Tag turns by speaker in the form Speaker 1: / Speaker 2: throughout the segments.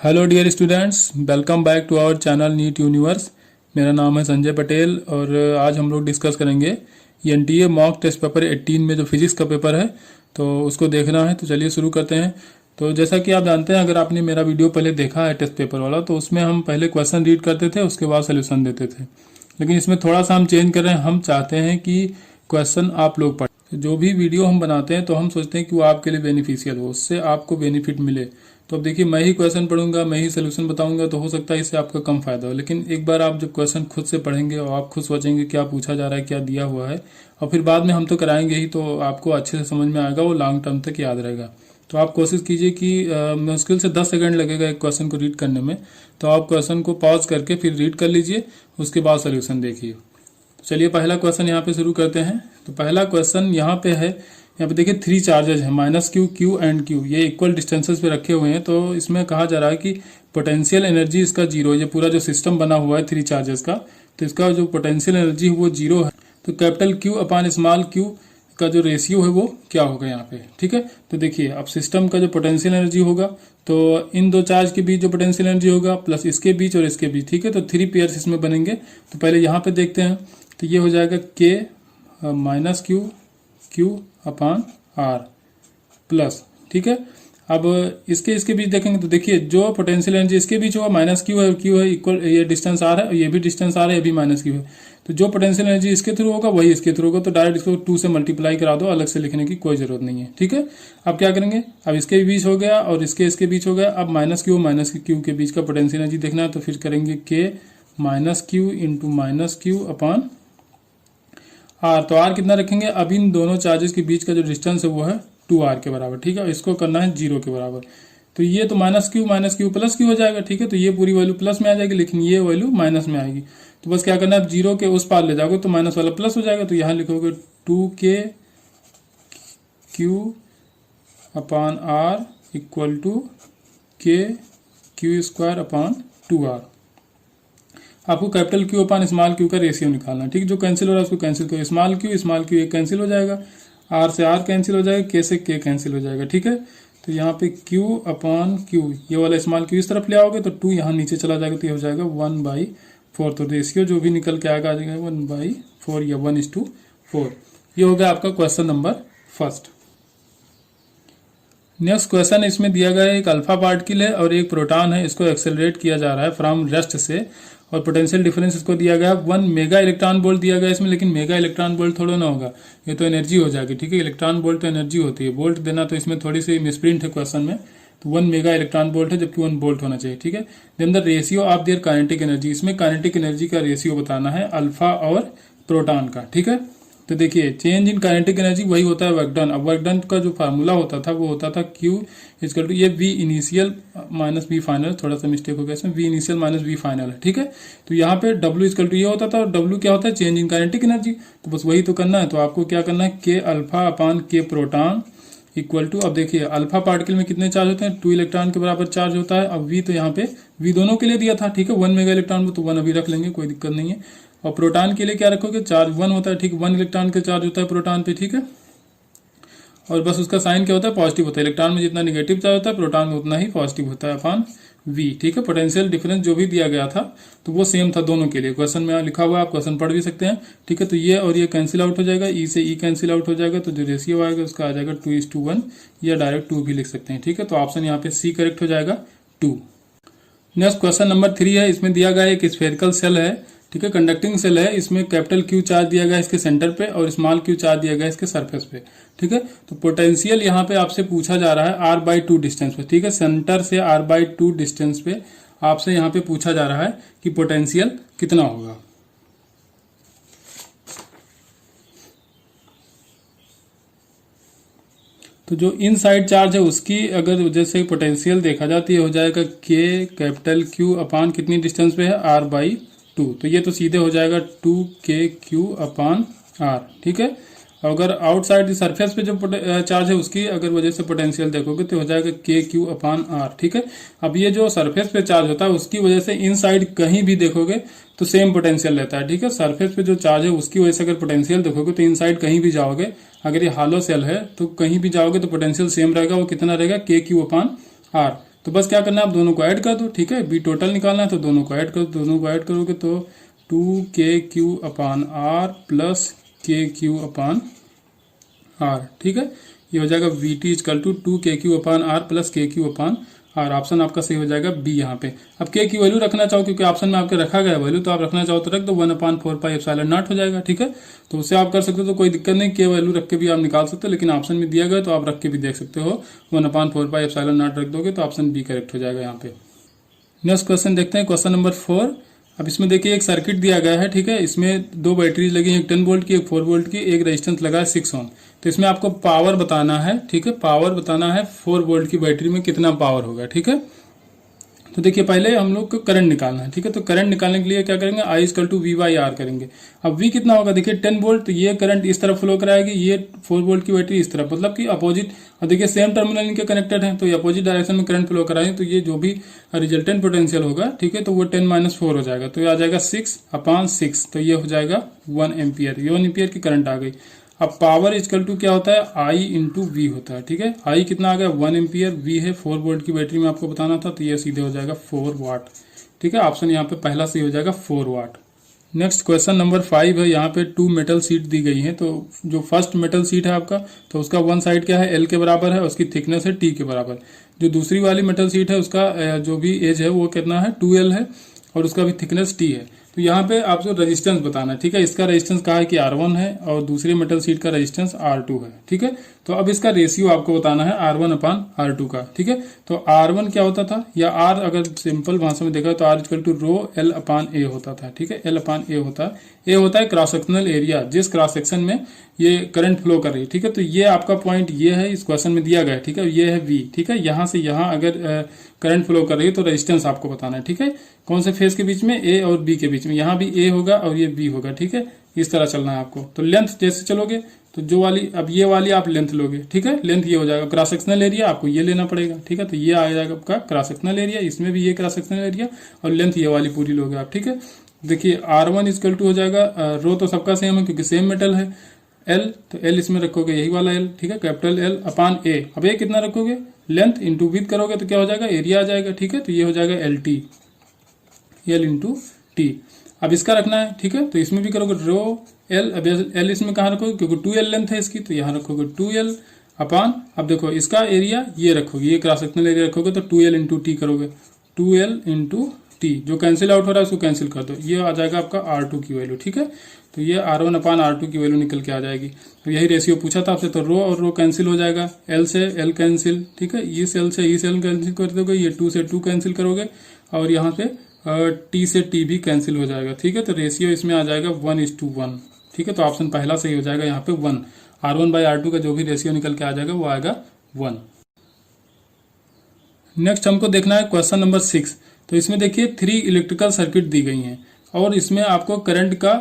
Speaker 1: Hello dear students, welcome back to our channel NEET universe. मेरा नाम है संजय पटेल और आज हम लोग डिस्कस करेंगे एनटीए मॉक टेस्ट पेपर 18 में जो फिजिक्स का पेपर है तो उसको देखना है। तो चलिए शुरू करते हैं। तो जैसा कि आप जानते हैं, अगर आपने मेरा वीडियो पहले देखा है टेस्ट पेपर वाला, तो उसमें हम पहले क्वेश्चन रीड करते थे, उसके बाद सोल्यूशन देते थे। लेकिन इसमें थोड़ा सा हम चेंज कर रहे हैं। हम चाहते हैं कि क्वेश्चन आप लोग पढ़ें। जो भी वीडियो हम बनाते हैं तो हम सोचते हैं कि वो आपके लिए बेनिफिशियल हो, उससे आपको बेनिफिट मिले। तो अब देखिए, मैं ही क्वेश्चन पढ़ूंगा, मैं ही सोल्यूशन बताऊंगा, तो हो सकता है इससे आपका कम फायदा हो। लेकिन एक बार आप जब क्वेश्चन खुद से पढ़ेंगे और आप खुद सोचेंगे क्या पूछा जा रहा है, क्या दिया हुआ है, और फिर बाद में हम तो कराएंगे ही, तो आपको अच्छे से समझ में आएगा, वो लॉन्ग टर्म तक याद रहेगा। तो आप कोशिश कीजिए कि मुश्किल से 10 सेकंड लगेगा एक क्वेश्चन को रीड करने में, तो आप क्वेश्चन को पॉज करके फिर रीड कर लीजिए, उसके बाद सोल्यूशन देखिए। तो चलिए पहला क्वेश्चन यहाँ पे शुरू करते हैं। तो पहला क्वेश्चन यहाँ पे है, यहाँ पे देखिए 3 चार्जेज हैं, -q, q एंड q, ये इक्वल डिस्टेंसेस पे रखे हुए हैं। तो इसमें कहा जा रहा है कि पोटेंशियल एनर्जी इसका 0, ये पूरा जो सिस्टम बना हुआ है 3 चार्जेस का, तो इसका जो पोटेंशियल एनर्जी है वो 0 है। तो capital Q upon small q का जो रेशियो है वो क्या होगा यहाँ पे, ठीक है। तो देखिए, अब सिस्टम का जो पोटेंशियल एनर्जी होगा, तो इन 2 चार्ज के बीच जो पोटेंशियल एनर्जी होगा प्लस इसके बीच और इसके बीच, ठीक है। तो 3 पेयर्स इसमें बनेंगे। तो पहले यहाँ पे देखते हैं। तो ये हो जाएगा k -q q upon r plus, ठीक है। अब इसके बीच देखेंगे तो देखिए, जो पोटेंशियल एनर्जी इसके बीच होगा -q है, q है इक्वल, ये डिस्टेंस r है और ये भी डिस्टेंस r है, ये भी -q है। तो जो पोटेंशियल एनर्जी इसके थ्रू होगा वही इसके थ्रू होगा। तो डायरेक्ट इसको 2 से मल्टीप्लाई करा दो, अलग से लिखने की कोई जरूरत नहीं है, ठीक है। अब क्या करेंगे, अब इसके बीच हो गया और इसके बीच हो गया। अब -q के बीच का पोटेंशियल एनर्जी देखना है, तो फिर करेंगे k -q into -q upon r। तो r कितना रखेंगे, अब इन दोनों चार्जेस के बीच का जो डिस्टेंस है वो है 2r के बराबर, ठीक है। इसको करना है 0 के बराबर। तो ये तो -q प्लस q हो जाएगा, ठीक है। तो ये पूरी वैल्यू प्लस में आ जाएगी, लेकिन ये वैल्यू माइनस में आएगी। तो बस क्या करना है, 0 के उस पार ले जाओगे तो माइनस वाला प्लस हो जाएगा। तो यहाँ लिखोगे 2k q upon r equal to k q square upon 2r। आपको capital Q upon small q का रेशियो निकालना है, ठीक है। जो कैंसिल हो रहा है उसको कैंसिल करो, स्मॉल q एक कैंसिल हो जाएगा, r से r कैंसिल हो जाएगा, k से k कैंसिल हो जाएगा, ठीक है। तो यहाँ पे q अपॉन q, ये वाला स्मॉल q इस तरफ ले आओगे तो 2 यहाँ नीचे चला जाएगा, तो ये हो जाएगा 1/4। तो रेशियो जो भी निकल के आएगा आ जाएगा 1/4 या 1:4। ये हो गया आपका question number first. Next question इसमें दिया गया है, एक अल्फा पार्टिकल है और एक प्रोटॉन है, इसको एक्सेलरेट किया जा रहा है फ्रॉम रेस्ट से, और पोटेंशियल डिफरेंस इसको दिया गया 1 मेगा इलेक्ट्रॉन वोल्ट दिया गया इसमें। लेकिन मेगा इलेक्ट्रॉन वोल्ट थोड़ा ना होगा, ये तो एनर्जी हो जाएगी, ठीक है। इलेक्ट्रॉन वोल्ट तो एनर्जी होती है, वोल्ट देना तो इसमें थोड़ी सी मिसप्रिंट है क्वेश्चन में। तो 1 मेगा इलेक्ट्रॉन वोल्ट है, जबकि 1 वोल्ट होना चाहिए, ठीक है। Then the ratio of their kinetic energy, इसमें काइनेटिक एनर्जी का रेशियो बताना है अल्फा और प्रोटॉन का, ठीक है। तो देखिए, चेंज इन काइनेटिक एनर्जी वही होता है वर्क डन। अब वर्क डन का जो फार्मूला होता था वो होता था Q इक्वल टू, ये V initial minus V final, थोड़ा सा मिस्टेक हो गया इसमें, V initial minus V final है, ठीक है। तो यहाँ पे W इक्वल टू ये होता था, और W क्या होता है, चेंज इन काइनेटिक एनर्जी। तो बस वही तो करना है। तो आपको क्या करना है, K alpha upon K proton equal to, अब देखिए अल्फा पार्टिकल में कितने चार्ज होते हैं, 2 इलेक्ट्रॉन के बराबर चार्ज होता है। अब V तो यहाँ पे V दोनों के लिए दिया था, ठीक है। 1 मेगा इलेक्ट्रॉन तो 1 अभी रख लेंगे, कोई दिक्कत नहीं है। और प्रोटॉन के लिए क्या रखोगे, चार्ज 1 होता है, ठीक, 1 इलेक्ट्रॉन का चार्ज होता है प्रोटॉन पे, ठीक है। और बस उसका साइन क्या होता है, पॉजिटिव होता है। इलेक्ट्रॉन में जितना निगेटिव चार्ज होता है, प्रोटॉन में उतना ही पॉजिटिव होता है अपॉन V, ठीक है। पोटेंशियल डिफरेंस जो भी दिया गया था तो वो सेम था दोनों के लिए, क्वेश्चन में लिखा हुआ है, आप क्वेश्चन पढ़ भी सकते हैं, ठीक है। तो ये और ये कैंसिल आउट हो जाएगा, E से E कैंसिल आउट हो जाएगा, तो जो रेशियो आएगा उसका आ जाएगा 2:1, या डायरेक्ट 2 भी लिख सकते हैं, ठीक है। तो ऑप्शन यहाँ पे C करेक्ट हो जाएगा 2। नेक्स्ट क्वेश्चन नंबर 3 है। इसमें दिया गया एक स्फेरिकल सेल है, ठीक है, कंडक्टिंग सेल है। इसमें कैपिटल Q चार्ज दिया गया इसके सेंटर पे और स्मॉल q चार्ज दिया गया इसके सरफेस पे, ठीक है। तो पोटेंशियल यहाँ पे आपसे पूछा जा रहा है r/2 डिस्टेंस पे, ठीक है। सेंटर से r/2 डिस्टेंस पे आपसे यहाँ पे पूछा जा रहा है कि पोटेंशियल कितना होगा। तो जो इन साइड चार्ज है उसकी अगर जैसे पोटेंशियल देखा जाती है, हो जाएगा K कैपिटल Q अपॉन कितनी डिस्टेंस पे है, r/2। तो ये तो सीधे हो जाएगा 2kq अपॉन r, ठीक है। अगर आउटसाइड सरफेस पे जो चार्ज है उसकी अगर वजह से पोटेंशियल देखोगे तो हो जाएगा kq अपॉन r, ठीक है। अब ये जो सरफेस पे चार्ज होता है उसकी वजह से इनसाइड कहीं भी देखोगे तो सेम पोटेंशियल रहता है, ठीक है। सरफेस पे जो चार्ज है उसकी वजह से अगर पोटेंशियल देखोगे तो इनसाइड कहीं भी जाओगे, अगर ये हालो सेल है तो कहीं भी जाओगे तो पोटेंशियल सेम रहेगा। वो कितना रहेगा, kq अपॉन r। तो बस क्या करना है, आप दोनों को ऐड कर दो, ठीक है। बी टोटल निकालना है तो दोनों को ऐड कर दो, दोनों को ऐड करोगे तो 2KQ/R प्लस KQ/R, ठीक है। ये हो जाएगा VT equal to 2KQ/R plus KQ/R। Option आपका सही हो जाएगा बी यहाँ पे। अब K की वैल्यू रखना चाहो, क्योंकि ऑप्शन में आपके रखा गया वैल्यू, तो आप रखना चाहो तो रख दो, 1/4πε0 हो जाएगा, ठीक है। तो उससे आप कर सकते हो, तो कोई दिक्कत नहीं, K वैल्यू रख के भी आप निकाल सकते हो, लेकिन ऑप्शन में दिया गया तो आप रख के भी देख सकते हो। 1/4πε0 रख दोगे तो ऑप्शन बी करेक्ट हो जाएगा यहाँ पे। नेक्स्ट क्वेश्चन देखते हैं, क्वेश्चन नंबर 4। अब इसमें देखिए एक सर्किट दिया गया है, ठीक है। इसमें 2 बैटरीज लगी हैं, एक 10 वोल्ट की, एक 4 वोल्ट की, एक रेजिस्टेंस लगा है 6 ओम। तो इसमें आपको पावर बताना है, ठीक है। पावर बताना है 4 वोल्ट की बैटरी में कितना पावर होगा, ठीक है। तो देखिए पहले हम लोग को करंट निकालना है, ठीक है। तो करंट निकालने के लिए क्या करेंगे, I इक्वल टू V/R करेंगे। अब V कितना होगा, देखिए 10 वोल्ट, तो ये करंट इस तरफ फ्लो कराएगी, ये 4 वोल्ट की बैटरी इस तरफ, मतलब कि अपोजिट। और देखिए सेम टर्मिनल इनके कनेक्टेड है, तो ये अपोजिट डायरेक्शन में करंट फ्लो कराएंगे, तो ये जो भी रिजल्टेंट पोटेंशियल होगा, ठीक है, तो वो 10-4 हो जाएगा, तो ये आ जाएगा 6/6, तो ये हो जाएगा 1 एम्पियर। ये 1 एम्पियर की करंट आ गई। अब पावर इक्वल टू क्या होता है, I इंटू वी होता है, ठीक है। I कितना आ गया, 1 एम्पियर, V है 4 वोल्ट की बैटरी में आपको बताना था, तो ये सीधे हो जाएगा 4 वाट, ठीक है। ऑप्शन यहाँ पे पहला सही हो जाएगा 4 वाट। नेक्स्ट क्वेश्चन नंबर 5 है, यहाँ पे 2 मेटल सीट दी गई है। तो जो फर्स्ट मेटल सीट है आपका, तो उसका वन साइड क्या है, L के बराबर है, उसकी थिकनेस है T के बराबर। जो दूसरी वाली मेटल सीट है उसका जो भी एज है वो कितना है, 2L है, और उसका भी थिकनेस T है। तो यहाँ पे आपको रेजिस्टेंस बताना है, ठीक है। इसका रेजिस्टेंस कहा है कि R1 है और दूसरी मेटल सीट का रेजिस्टेंस R2 है, ठीक है। तो अब इसका रेशियो आपको बताना है R1/R2 का, ठीक है। तो R1 क्या होता था, या R अगर सिंपल भाषा में देखा तो R equal to row L/A होता था, ठीक है। L/A होता है, A होता है क्रॉस सेक्शनल एरिया, जिस क्रॉस सेक्शन में ये करंट फ्लो कर रही है, ठीक है। तो ये आपका पॉइंट ये है, इस क्वेश्चन में दिया गया है, ठीक है। ये है V, ठीक है। यहाँ से यहाँ अगर करंट फ्लो कर रही है तो रेजिस्टेंस आपको बताना है, ठीक है। कौन से फेज के बीच में, A और B के बीच में। यहाँ भी A होगा और ये B होगा, ठीक है। इस तरह चलना है आपको। तो लेंथ जैसे चलोगे तो जो वाली, अब ये वाली आप लेंथ लोगे, ठीक है। लेंथ ये हो जाएगा, क्रॉस सेक्शनल एरिया आपको ये लेना पड़ेगा, ठीक है। तो ये आ जाएगा आपका क्रॉस सेक्शनल एरिया, इसमें भी ये क्रॉस सेक्शनल एरिया, और लेंथ ये वाली पूरी लोगे आप, ठीक है। देखिए R1 इक्वल टू हो जाएगा, रो तो सबका सेम है क्योंकि सेम मेटल है, L, तो L इसमें रखोगे यही वाला L, ठीक है, कैपिटल L/A। अब A कितना रखोगे, लेंथ इंटू विड्थ करोगे तो क्या हो जाएगा, एरिया आ जाएगा, ठीक है। तो ये हो जाएगा LT, L इंटू T। अब इसका रखना है, ठीक है। तो इसमें भी करोगे रो L, अब L इसमें कहाँ रखोगे, क्योंकि 2L लेंथ है इसकी, तो यहाँ रखोगे 2L अपान, अब देखो इसका एरिया ये रखोगे, ये क्रॉस सेक्शनल एरिया रखोगे तो 2L इंटू T करोगे, 2L इंटू T। जो कैंसिल आउट हो रहा है उसको कैंसिल कर दो, ये आ जाएगा आपका R2 की वैल्यू, ठीक है। तो ये R1/R2 की वैल्यू निकल के आ जाएगी। तो यही रेशियो पूछा था आपसे, तो रो और रो कैंसिल हो जाएगा, L से L कैंसिल, ठीक है। इस L से इस L कैंसिल कर दोगे, ये 2 से 2 कैंसिल करोगे, और यहाँ पे T से T भी कैंसिल हो जाएगा, ठीक है। तो रेशियो इसमें आ जाएगा 1:1, ठीक है। तो ऑप्शन पहला सही हो जाएगा यहाँ पे 1। R1/R2 का जो भी रेशियो निकल के आ जाएगा वो आएगा 1। नेक्स्ट हमको देखना है क्वेश्चन नंबर 6। तो इसमें देखिए 3 इलेक्ट्रिकल सर्किट दी गई हैं, और इसमें आपको करंट का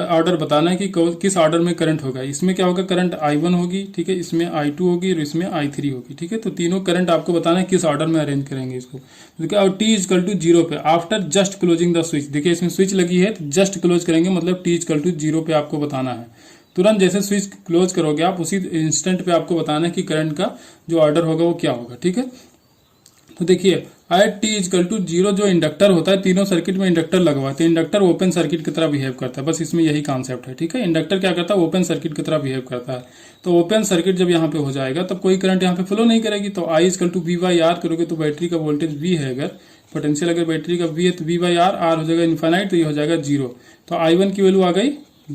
Speaker 1: ऑर्डर बताना है कि किस ऑर्डर में करंट होगा। इसमें क्या होगा, करंट I1 होगी, ठीक है, इसमें I2 होगी और इसमें I3 होगी, ठीक है। तो तीनों करंट आपको बताना है किस ऑर्डर में अरेंज करेंगे इसको, देखिए। और T इक्वल टू 0 पे after just closing the switch, देखिए इसमें स्विच लगी है तो जस्ट क्लोज करेंगे, मतलब T इक्वल टू 0 पे आपको बताना है। तुरंत जैसे स्विच क्लोज करोगे आप, उसी इंस्टेंट पे आपको बताना है कि करंट का जो ऑर्डर होगा वो क्या होगा, ठीक है। तो देखिए एट T इक्वल टू 0 जो इंडक्टर होता है, तीनों सर्किट में इंडक्टर लगवाते हैं, इंडक्टर ओपन सर्किट की तरह बिहेव करता है, बस इसमें यही कॉन्सेप्ट है, ठीक है। इंडक्टर क्या करता है, ओपन सर्किट की तरह बिहेव करता है। तो ओपन सर्किट जब यहाँ पे हो जाएगा तब कोई करंट यहाँ पे फ्लो नहीं करेगी। तो I इक्वल टू V/R करोगे तो बैटरी का वोल्टेज V है, अगर पोटेंशियल अगर बैटरी का V है तो V/R, R हो जाएगा इन्फाइनाइट, तो ये हो जाएगा 0। तो I1 की वैल्यू आ गई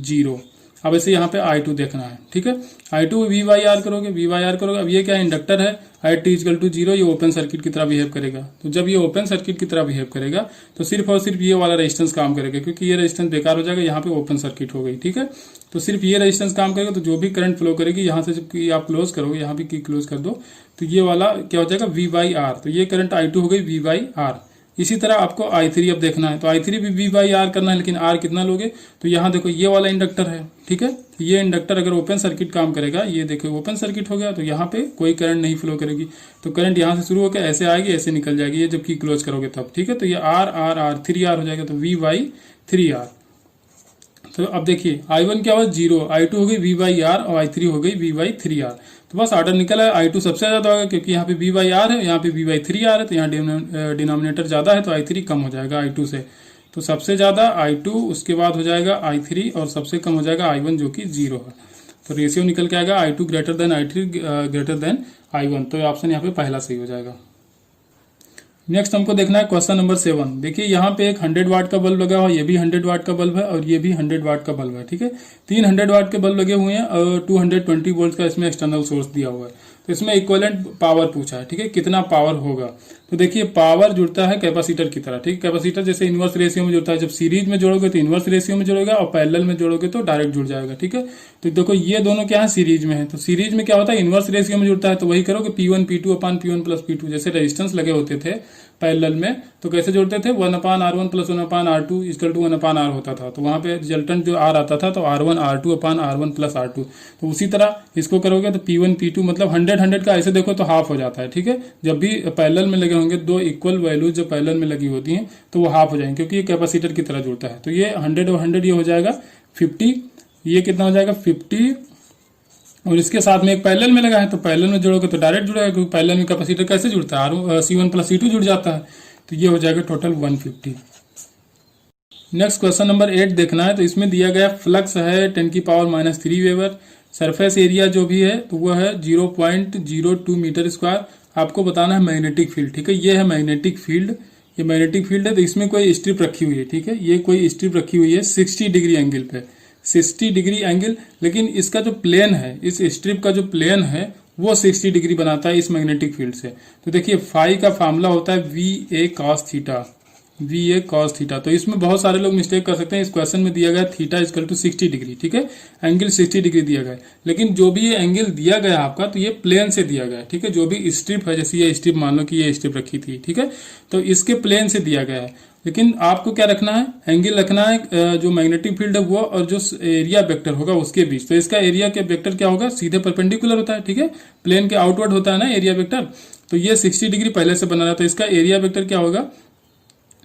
Speaker 1: 0। अब ऐसे यहाँ पे I2 देखना है, ठीक है। I2 V/R करोगे, V/R करोगे। अब ये क्या है, इंडक्टर है, एट T इक्वल टू 0, ये ओपन सर्किट की तरह बिहेव करेगा। तो जब ये ओपन सर्किट की तरह बिहेव करेगा तो सिर्फ और सिर्फ ये वाला रेजिस्टेंस काम करेगा, क्योंकि ये रेजिस्टेंस बेकार हो जाएगा, यहाँ पे ओपन सर्किट हो गई, ठीक है। तो सिर्फ ये रेजिस्टेंस काम करेगा, तो जो भी करंट फ्लो करेगी यहाँ से जब आप क्लोज करोगे, यहाँ भी की क्लोज कर दो, तो ये वाला क्या हो जाएगा, V/R। तो ये करंट I2 हो गई V/R। इसी तरह आपको I3 अब देखना है, तो I3 भी V/R करना है, लेकिन R कितना लोगे, तो यहाँ देखो ये वाला इंडक्टर है, ठीक है। ये इंडक्टर अगर ओपन सर्किट काम करेगा, ये देखो ओपन सर्किट हो गया, तो यहाँ पे कोई करंट नहीं फ्लो करेगी, तो करंट यहाँ से शुरू होकर ऐसे आएगी, ऐसे निकल जाएगी, ये जब की क्लोज करोगे तब, ठीक है। तो ये R 3R हो जाएगा, तो V/3R। तो अब देखिए I1 क्या हुआ 0, I2 हो गई V बाई आर और I3 हो गई V बाई 3R। तो बस ऑर्डर निकला है, I2 सबसे ज्यादा होगा क्योंकि यहाँ पे V बाई आर है, यहाँ पे V बाई 3R है, तो यहाँ डिनोमिनेटर ज्यादा है तो I3 कम हो जाएगा I2 से। तो सबसे ज्यादा I2, उसके बाद हो जाएगा I3 और सबसे कम हो जाएगा I1 जो कि 0 है। तो रेशियो निकल के आएगा I2 greater than I3 greater than I1। तो ऑप्शन यहाँ पे पहला सही हो जाएगा। नेक्स्ट हमको देखना है क्वेश्चन नंबर 7। देखिए यहाँ पे एक 100 वाट का बल्ब लगा हुआ है, ये भी 100 वाट का बल्ब है और ये भी 100 वाट का बल्ब है। ठीक है, 3 100 वाट के बल्ब लगे हुए हैं और 220 वोल्ट का इसमें एक्सटर्नल सोर्स दिया हुआ है। तो इसमें इक्विवेलेंट पावर पूछा है। ठीक है, कितना पावर होगा। तो देखिए पावर जुड़ता है कैपेसिटर की तरह। ठीक है, कैपेसिटर जैसे इनवर्स रेशियो में जुड़ता है, जब सीरीज में जोड़ोगे तो इनवर्स रेशियो में जुड़ेगा और पैरेलल में जोड़ोगे तो डायरेक्ट जुड़ जाएगा। ठीक है, तो देखो ये दोनों क्या है, सीरीज में है। तो सीरीज में क्या होता है, इनवर्स रेशियो में जुड़ता है। तो वही करोगे P1 P2 अपान P1 प्लस P2। जैसे रेजिस्टेंस लगे होते थे पैरेलल में तो कैसे जोड़ते थे, 1/R1 plus 1/R2 equal to 1/R होता था। तो वहां पे रिजल्टेंट जो R आता था तो R1 R2 अपान R1 प्लस R2। तो उसी तरह इसको करोगे तो P1 P2 मतलब 100 का ऐसे देखो तो हाफ हो जाता है। ठीक है, जब भी पैरेलल में लगे होंगे दो इक्वल वैल्यूज जब पैरेलल में लगी होती हैं तो वो हाफ हो जाएंगे क्योंकि ये कैपेसिटर की तरह जुड़ता है। तो ये 100 और 100 ये हो जाएगा 50। ये कितना हो जाएगा 50 और इसके साथ में एक पैरेलल में लगा है तो पैरेलल में जोड़ोगे तो डायरेक्ट जुड़ेगा क्योंकि पैरेलल में कैपेसिटर कैसे जुड़ता है, C1 प्लस C2 जुड़ जाता है। तो ये हो जाएगा टोटल 150। नेक्स्ट क्वेश्चन नंबर 8 देखना है। तो इसमें दिया गया फ्लक्स है 10⁻³ वेबर, सरफेस एरिया जो भी है तो वो है 0.02 मीटर स्क्वायर। आपको बताना है मैग्नेटिक फील्ड। ठीक है, ये है मैग्नेटिक फील्ड, ये मैग्नेटिक फील्ड है। तो इसमें कोई स्ट्रिप रखी हुई है। ठीक है, ये कोई स्ट्रिप रखी हुई है 60 डिग्री एंगल पे, 60 डिग्री एंगल। लेकिन इसका जो प्लेन है, इस स्ट्रिप का जो प्लेन है वो 60 डिग्री बनाता है इस मैग्नेटिक फील्ड से। तो देखिए फाई का फार्मूला होता है VA cos theta, VA cos theta. तो इसमें बहुत सारे लोग मिस्टेक कर सकते हैं। इस क्वेश्चन में दिया गया थीटा इक्वल टू 60 डिग्री। ठीक है, एंगल 60 डिग्री दिया गया है, लेकिन जो भी ये एंगल दिया गया आपका तो ये प्लेन से दिया गया है। ठीक है, जो भी स्ट्रिप है, जैसे ये स्ट्रिप मान लो कि ये स्ट्रिप रखी थी। ठीक है, तो इसके प्लेन से दिया गया है। लेकिन आपको क्या रखना है, एंगल रखना है जो मैग्नेटिक फील्ड है वो और जो एरिया वेक्टर होगा उसके बीच। तो इसका एरिया के वेक्टर क्या होगा, सीधे परपेंडिकुलर होता है। ठीक है, प्लेन के आउटवर्ड होता है ना एरिया वेक्टर। तो ये 60 डिग्री पहले से बना रहा है तो इसका एरिया वेक्टर क्या होगा,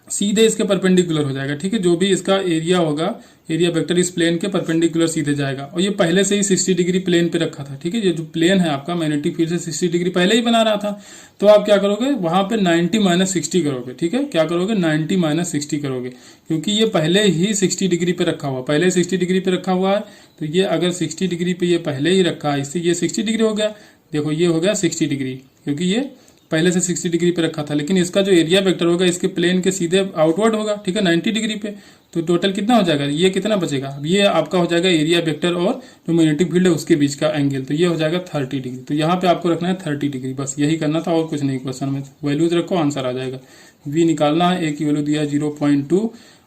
Speaker 1: सीधे इसके परपेंडिकुलर हो जाएगा। ठीक है, जो भी इसका एरिया होगा, एरिया वेक्टर इस प्लेन के परपेंडिकुलर सीधे जाएगा। और ये पहले से ही 60 डिग्री प्लेन पे रखा था। ठीक है, ये जो प्लेन है आपका मैग्नेटिक फील्ड से 60 डिग्री पहले ही बना रहा था। तो आप क्या करोगे, वहां पे 90 - 60 करोगे। ठीक है, क्या करोगे 90 - 60 करोगे क्योंकि ये पहले ही 60 डिग्री पे रखा हुआ, पहले 60 डिग्री पे रखा हुआ है। तो ये अगर 60 डिग्री पे ये पहले ही रखा है, इससे ये 60 डिग्री हो गया। देखो ये हो गया 60 डिग्री क्योंकि ये पहले से 60 डिग्री पे रखा था। लेकिन इसका जो एरिया वेक्टर होगा इसके प्लेन के सीधे आउटवर्ड होगा। ठीक है, 90 डिग्री पे। तो टोटल कितना हो जाएगा, ये कितना बचेगा, ये आपका हो जाएगा एरिया वेक्टर और जो मैग्नेटिक फील्ड है उसके बीच का एंगल। तो ये हो जाएगा 30 डिग्री। तो यहाँ पे आपको रखना है 30 डिग्री, बस यही करना था और कुछ नहीं। क्वेश्चन में वैल्यूज रखो, आंसर आ जाएगा। V निकालना है, A की वैल्यू दिया है 0.2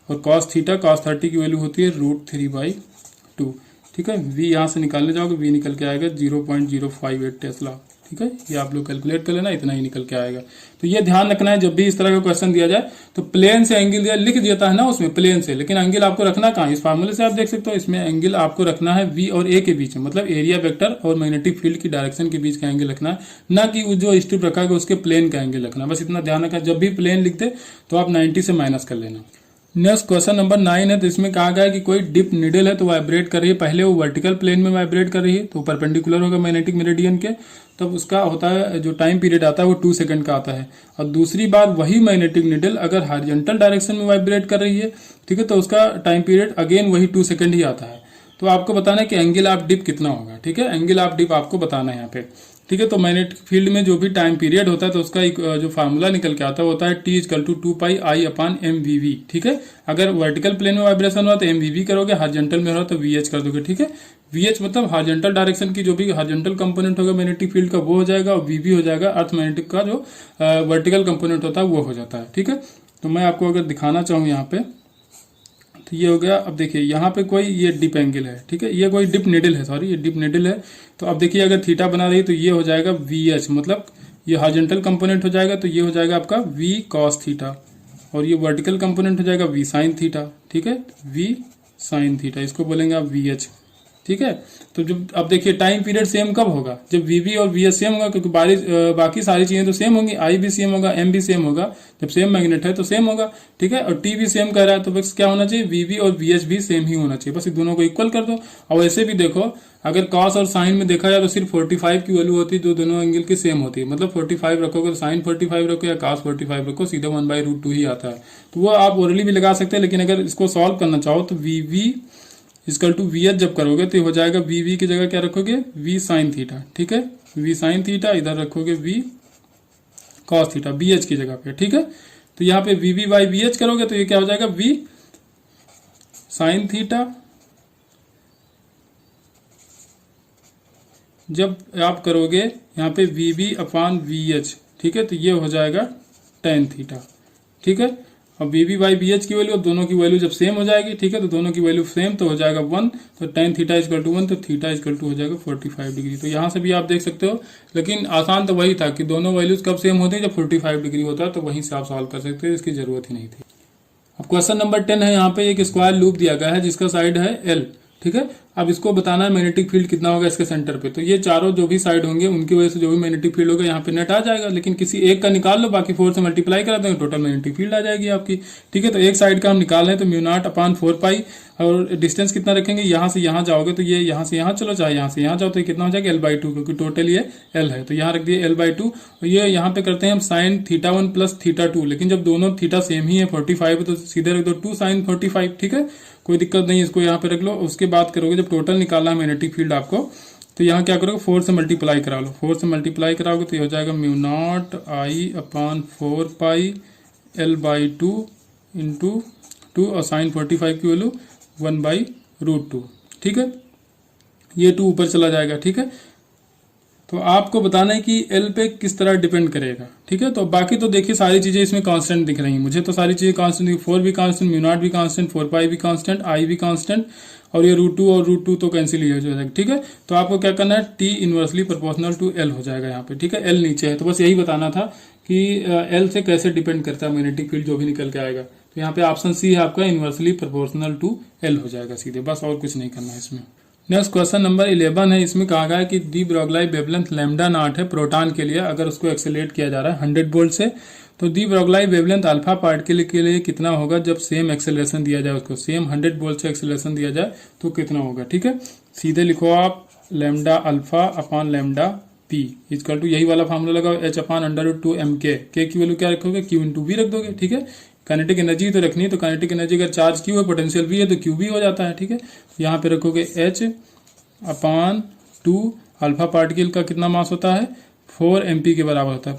Speaker 1: और cos थीटा cos 30 की वैल्यू होती है √3/2। ठीक है, V यहाँ से निकालने जाओगे, V निकल के आएगा 0.058 टेस्ला। ठीक है, ये आप लोग कैलकुलेट कर लेना, इतना ही निकल के आएगा। तो ये ध्यान रखना है जब भी इस तरह का क्वेश्चन दिया जाए तो प्लेन से एंगल दिया लिख देता है ना उसमें प्लेन से, लेकिन एंगल आपको रखना कहाँ, इस फार्मूले से आप देख सकते हो। इसमें एंगल आपको रखना है V और A के बीच में, मतलब एरिया वेक्टर और मैग्नेटिक फील्ड की डायरेक्शन के बीच का एंगल रखना है, ना कि जो स्ट्रिप रखा है उसके प्लेन का एंगल रखना। बस इतना ध्यान रखना, जब भी प्लेन लिखते तो आप 90 से माइनस कर लेना। नेक्स्ट क्वेश्चन नंबर 9 है। तो इसमें कहा गया है कि कोई डिप निडल है तो वाइब्रेट कर रही है। पहले वो वर्टिकल प्लेन में वाइब्रेट कर रही है तो परपेंडिकुलर होगा मैग्नेटिक मेरिडियन के, तब उसका होता है जो टाइम पीरियड आता है वो 2 सेकंड का आता है। और दूसरी बार वही मैग्नेटिक निडल अगर हॉरिजॉन्टल डायरेक्शन में वाइब्रेट कर रही है, ठीक है, तो उसका टाइम पीरियड अगेन वही 2 सेकंड ही आता है। तो आपको बताना है कि एंगल ऑफ डिप कितना होगा। ठीक है, एंगल ऑफ डिप आपको बताना है यहाँ पे। ठीक है, तो मैग्नेटिक फील्ड में जो भी टाइम पीरियड होता है तो उसका एक जो फार्मूला निकल के आता है होता है T = 2πI/mvv। ठीक है, अगर वर्टिकल प्लेन में वाइब्रेशन हुआ तो mvv करोगे, हॉरिजॉन्टल में हो तो vh कर दोगे। ठीक है, vh मतलब हॉरिजॉन्टल डायरेक्शन की जो भी हॉरिजॉन्टल कंपोनेंट होगा मैग्नेटिक फील्ड का वो हो जाएगा, और vv हो जाएगा अर्थ मैग्नेटिक का जो वर्टिकल कंपोनेंट होता है वो हो जाता है। ठीक है, तो मैं आपको अगर दिखाना चाहूँ यहाँ पे तो ये हो गया। अब देखिए यहाँ पे कोई ये डिप एंगल है। ठीक है, ये कोई डिप निडल है, सॉरी ये डिप निडल है। तो अब देखिए अगर थीटा बना रही तो ये हो जाएगा VH, मतलब ये हॉरिजॉन्टल कंपोनेंट हो जाएगा तो ये हो जाएगा आपका V cos थीटा, और ये वर्टिकल कंपोनेंट हो जाएगा V sin थीटा। ठीक है, V sin थीटा, इसको बोलेंगे आप VH। ठीक है। तो जब अब देखिए टाइम पीरियड सेम कब होगा, जब वीवी और वीएच सेम होगा, क्योंकि बाकी सारी चीजें तो सेम होंगी, आई भी सेम होगा, एम भी सेम होगा, जब सेम मैग्नेट है तो सेम होगा, ठीक है। और टी भी सेम कर रहा है तो बस क्या होना चाहिए, वीवी और वीएच भी सेम ही होना चाहिए, बस इन दोनों को इक्वल कर दो। और वैसे भी देखो अगर कॉस और साइन में देखा जाए तो सिर्फ 45 की वैल्यू होती है जो दोनों एंगल की सेम होती है, मतलब 45 रखोगे तो साइन 45 रखो या कॉस 45 रखो, सीधा 1/√2 ही आता है। तो वो आप ओरली भी लगा सकते हैं, लेकिन अगर इसको सॉल्व करना चाहो तो वीवी इक्वल टू वी एच जब करोगे तो हो जाएगा वी वी की जगह क्या रखोगे, वी साइन थीटा, ठीक है, वी साइन थीटा, इधर रखोगे V cos theta B H की जगह पे, ठीक है। तो यहाँ पे V V by V H करोगे तो ये क्या हो जाएगा, वी साइन थीटा, जब आप करोगे यहाँ पे V V upon V H, ठीक है, तो ये हो जाएगा टेन थीटा, ठीक है। अब V V by V H की वैल्यू, दोनों की वैल्यू जब सेम हो जाएगी, ठीक है, तो दोनों की वैल्यू सेम तो हो जाएगा 1, तो टेन थीटा इजकल टू 1, तो थीटा इजकल टू हो जाएगा 45 डिग्री। तो यहाँ से भी आप देख सकते हो, लेकिन आसान तो वही था कि दोनों वैल्यूज कब सेम होते हैं, जब 45 डिग्री होता है, तो वहीं से आप सॉल्व कर सकते हो, इसकी जरूरत ही नहीं थी। अब क्वेश्चन नंबर 10 है, यहाँ पे एक स्क्वायर लूप दिया गया है जिसका साइड है एल, ठीक है। अब इसको बताना है मैग्नेटिक फील्ड कितना होगा इसके सेंटर पे, तो ये चारों जो भी साइड होंगे उनकी वजह से जो भी मैग्नेटिक फील्ड होगा यहाँ पे नेट आ जाएगा, लेकिन किसी एक का निकाल लो, बाकी 4 से मल्टीप्लाई करा देंगे, टोटल मैग्नेटिक फील्ड आ जाएगी आपकी, ठीक है। तो एक साइड का हम निकाल रहे हैं तो म्यू0 अपान 4 पाई, और डिस्टेंस कितना रखेंगे, यहाँ से यहाँ जाओगे तो ये यहाँ से यहाँ चलो, चाहे यहाँ से यहाँ जाओ तो ये कितना हो जाएगा L/2, क्योंकि टोटल ये L है, तो यहाँ रख दिए L/2। और ये यहाँ पे करते हैं हम साइन θ1 प्लस θ2, लेकिन जब दोनों थीटा सेम ही है 45 है तो सीधे रख दो 2 साइन 45, ठीक है, कोई दिक्कत नहीं, इसको यहाँ पे रख लो। उसके बाद करोगे जब टोटल निकालना है मैग्नेटिक फील्ड आपको, तो यहाँ क्या करोगे 4 से मल्टीप्लाई करा लो, 4 से मल्टीप्लाई कराओगे तो ये हो जाएगा म्यू0 I upon 4 pi L/2 into 2, और साइन 45 की वैल्यू 1/√2, ठीक है, ये 2 ऊपर चला जाएगा, ठीक है। तो आपको बताना है कि एल पे किस तरह डिपेंड करेगा, ठीक है। तो बाकी तो देखिए सारी चीजें इसमें कांस्टेंट दिख रही हैं, मुझे तो सारी चीजें कांस्टेंट दिख, 4 भी कांस्टेंट, म्यू0 भी कांस्टेंट, 4 पाई भी कांस्टेंट, आई भी कांस्टेंट, और ये √2 और √2 तो कैंसिल ही हो जाएगा, ठीक है। तो आपको क्या करना है, T inversely proportional to L हो जाएगा यहाँ पे, ठीक है, एल नीचे है, तो बस यही बताना था कि एल से कैसे डिपेंड करता है मैग्नेटिक फील्ड जो भी निकल के आएगा। तो यहाँ पे ऑप्शन सी है आपका, इनवर्सली प्रोपोर्शनल टू एल हो जाएगा सीधे, बस और कुछ नहीं करना है इसमें। नेक्स्ट क्वेश्चन नंबर 11 है, इसमें कहा गया है कि डी ब्रॉगली वेवलेंथ λ0 है प्रोटॉन के लिए, अगर उसको एक्सेलरेट किया जा रहा है 100 वोल्ट से, तो de Broglie wavelength alpha particle के लिए कितना होगा जब सेम एक्सेलरेशन दिया जाए, उसको सेम 100 वोल्ट से एक्सेलरेशन दिया जाए तो कितना होगा, ठीक है। सीधे लिखो आप lambda alpha upon lambda P equal to, यही वाला फार्मूला लगाओ, h अपान √2 mk, के की वैल्यू क्या रखोगे, q इंटू वी रख दोगे, ठीक है। काइनेटिक एनर्जी तो रखनी है, तो काइनेटिक एनर्जी अगर चार्ज q है, पोटेंशियल v है, तो q भी हो जाता है, ठीक है। यहाँ पे रखोगे h अपान 2, अल्फा पार्टिकल का कितना मास होता है 4 mp के बराबर होता है,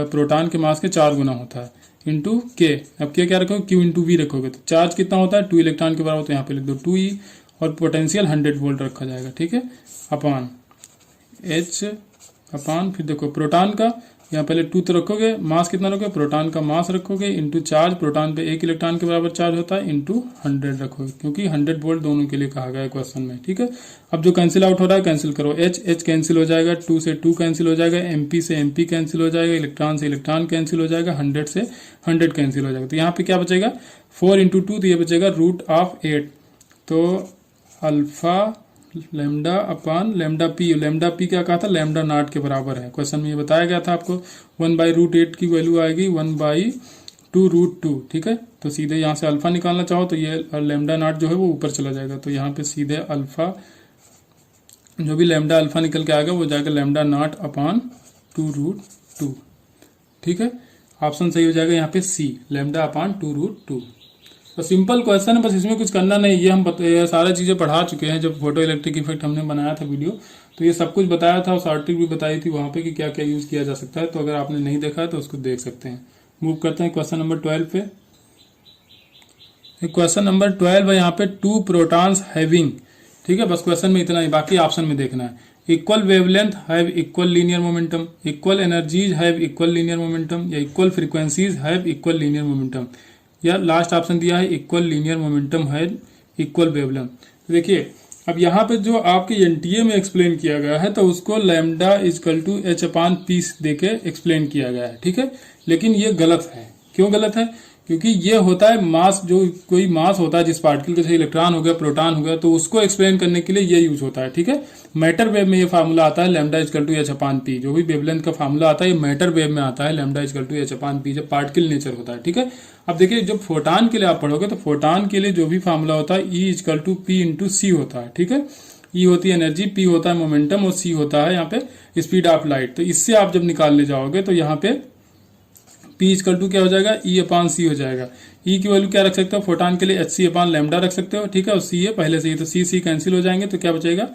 Speaker 1: प्रोटॉन के मास के 4 गुना होता है, इंटू के, अब के क्या रखोगे, q इंटू वी रखोगे, तो चार्ज कितना होता है 2 इलेक्ट्रॉन के बराबर, तो यहाँ पे लिख दो 2e, और पोटेंशियल 100 वोल्ट रखा जाएगा, ठीक है, अपान h अपान, फिर देखो प्रोटॉन का यहाँ पहले 2 तो रखोगे, मास कितना रखोगे, प्रोटॉन का मास रखोगे, इंटू चार्ज, प्रोटॉन पे 1 इलेक्ट्रॉन के बराबर चार्ज होता है, इंटू 100 रखोगे, क्योंकि 100 वोल्ट दोनों के लिए कहा गया है क्वेश्चन में, ठीक है। अब जो कैंसिल आउट हो रहा है कैंसिल करो, h कैंसिल हो जाएगा, 2 से 2 कैंसिल हो जाएगा, mp से mp कैंसिल हो जाएगा, इलेक्ट्रॉन से इलेक्ट्रॉन कैंसिल हो जाएगा, 100 से 100 कैंसिल हो जाएगा, तो यहाँ पे क्या बचेगा 4 इंटू 2, तो ये बचेगा √8, तो अल्फा लैम्डा अपान लैम्डा पी क्या कहा था, λ0 के बराबर है, क्वेश्चन में ये बताया गया था आपको, 1/√8 की वैल्यू आएगी 1/2√2, ठीक है। तो सीधे यहाँ से अल्फा निकालना चाहो तो ये λ0 जो है वो ऊपर चला जाएगा, तो यहाँ पे सीधे अल्फा जो भी लैम्डा अल्फा निकल के आएगा वो जाएगा λ0 अपान 2√2, ठीक है। ऑप्शन सही हो जाएगा यहाँ पे सी, लैम्डा अपान 2√2। तो सिंपल क्वेश्चन है, बस इसमें कुछ करना नहीं, ये हम सारा चीजें पढ़ा चुके हैं, जब फोटो इलेक्ट्रिक इफेक्ट हमने बनाया था वीडियो, तो ये सब कुछ बताया था, और शॉर्टिंग भी बताई थी वहां पे कि क्या क्या यूज किया जा सकता है, तो अगर आपने नहीं देखा है तो उसको देख सकते हैं। मूव करते हैं क्वेश्चन नंबर 12 पे। क्वेश्चन नंबर 12 है, यहाँ पे 2 प्रोटॉन्स हैविंग, ठीक है, बस क्वेश्चन में इतना ही, बाकी ऑप्शन में देखना है। Equal wavelength have equal linear momentum, equal energies have equal linear momentum, या equal frequencies have equal linear momentum, या लास्ट ऑप्शन दिया है इक्वल लीनियर मोमेंटम है इक्वल वेवलेंथ। तो देखिए अब यहाँ पे जो आपके एनटीए में एक्सप्लेन किया गया है, तो उसको lambda equal to h upon P देके एक्सप्लेन किया गया है, ठीक है, लेकिन ये गलत है। क्यों गलत है, क्योंकि ये होता है मास, जो कोई मास होता है जिस पार्टिकल के, जैसे इलेक्ट्रॉन हो गया, प्रोटॉन हो गया, तो उसको एक्सप्लेन करने के लिए ये यूज होता है। ठीक है, मैटर वेव में ये फार्मूला आता है lambda equal to H upon P. जो भी वेवलेंथ का फार्मूला आता है ये मैटर वेव में आता है lambda equal to H upon P, जब पार्टिकल नेचर होता है। ठीक है, अब देखिए जब फोटान के लिए आप पढ़ोगे तो फोटान के लिए जो भी फार्मूला होता है E equal to P into C होता है। ठीक है, ई होती है एनर्जी, पी होता है मोमेंटम और सी होता है यहाँ पे स्पीड ऑफ लाइट। तो इससे आप जब निकालने जाओगे तो यहाँ पे पी इक्वल टू क्या हो जाएगा, ई अपान सी हो जाएगा। ई की वैल्यू क्या रख सकते हो फोटान के लिए, एच सी अपान लैम्डा रख सकते हो। ठीक है, और सी है पहले से ही, तो सी सी कैंसिल हो जाएंगे, तो क्या बचेगा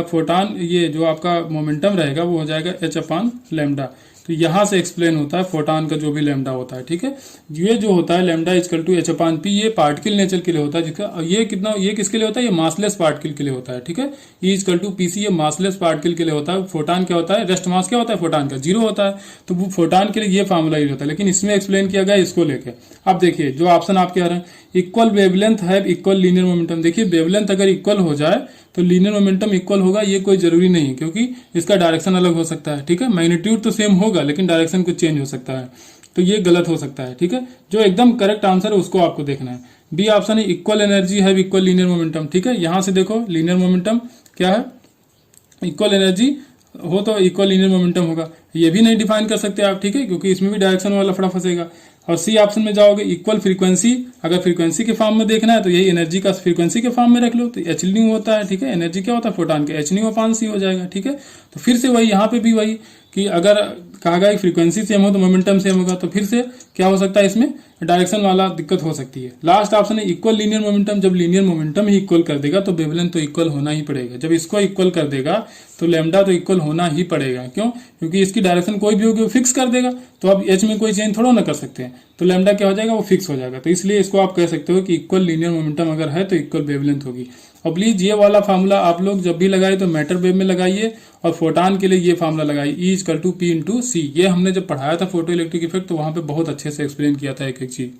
Speaker 1: फोटान, ये जो आपका मोमेंटम रहेगा वो हो जाएगा एच अपान लैम्डा। तो यहां से एक्सप्लेन होता है फोटान का जो भी लैम्डा होता है। ठीक है, ये जो होता है lambda equal to H upon P, ये पार्टिकल नेचर के लिए होता है, जिसका ये कितना, ये किसके लिए होता है, ये मासलेस पार्टिकल के लिए होता है। ठीक है, E equal to P C, ये मासलेस पार्टिकल के लिए होता है। फोटान क्या होता है, रेस्ट मास क्या होता है फोटान का, जीरो होता है, तो वो फोटान के लिए ये फार्मूला यूज होता है। लेकिन इसमें एक्सप्लेन किया गया इसको लेके। अब देखिए जो ऑप्शन आपके आ रहे हैं, इक्वल वेवलेंथ है इक्वल लीनियर मोमेंटम। देखिए वेवलेंथ अगर इक्वल हो जाए तो लीनियर मोमेंटम इक्वल होगा, ये कोई जरूरी नहीं, क्योंकि इसका डायरेक्शन अलग हो सकता है। ठीक है, मैग्नीट्यूड तो सेम होगा लेकिन डायरेक्शन कुछ चेंज हो सकता है, तो ये गलत हो सकता है। ठीक है, जो एकदम करेक्ट आंसर है उसको आपको देखना है। बी ऑप्शन है इक्वल एनर्जी है इक्वल लीनियर मोमेंटम। ठीक है, यहां से देखो लीनियर मोमेंटम क्या है, इक्वल एनर्जी हो तो इक्वल लीनियर मोमेंटम होगा, ये भी नहीं डिफाइन कर सकते आप। ठीक है, क्योंकि इसमें भी डायरेक्शन वाला फड़ा फंसेगा। और सी ऑप्शन में जाओगे इक्वल फ्रीक्वेंसी, अगर फ्रीक्वेंसी के फॉर्म में देखना है तो यही एनर्जी का फ्रीक्वेंसी के फॉर्म में रख लो, तो एच न्यू होता है। ठीक है, एनर्जी क्या होता है फोटान के, एच न्यू अपान सी हो जाएगा। ठीक है, तो फिर से वही यहाँ पे भी वही कि अगर कहा गया फ्रीक्वेंसी सेम हो तो मोमेंटम सेम होगा, तो फिर से क्या हो सकता है, इसमें डायरेक्शन वाला दिक्कत हो सकती है। लास्ट ऑप्शन है इक्वल लीनियर मोमेंटम, जब लीनियर मोमेंटम ही इक्वल कर देगा तो वेवलेंथ तो इक्वल होना ही पड़ेगा। जब इसको इक्वल कर देगा तो लैम्डा तो इक्वल होना ही पड़ेगा। क्यों, क्योंकि इसकी डायरेक्शन कोई भी होगी वो फिक्स कर देगा, तो अब एच में कोई चेंज थोड़ा ना कर सकते हैं, तो लैम्डा क्या हो जाएगा, वो फिक्स हो जाएगा। तो इसलिए इसको आप कह सकते हो कि इक्वल लीनियर मोमेंटम अगर है तो इक्वल वेवलेंथ होगी। और प्लीज ये वाला फार्मूला आप लोग जब भी लगाए तो मैटर वेव में लगाइए, और फोटान के लिए ये फार्मूला लगाइए E equal to P into C. ये हमने जब पढ़ाया था फोटो इलेक्ट्रिक इफेक्ट तो वहां पे बहुत अच्छे से एक्सप्लेन किया था एक एक चीज।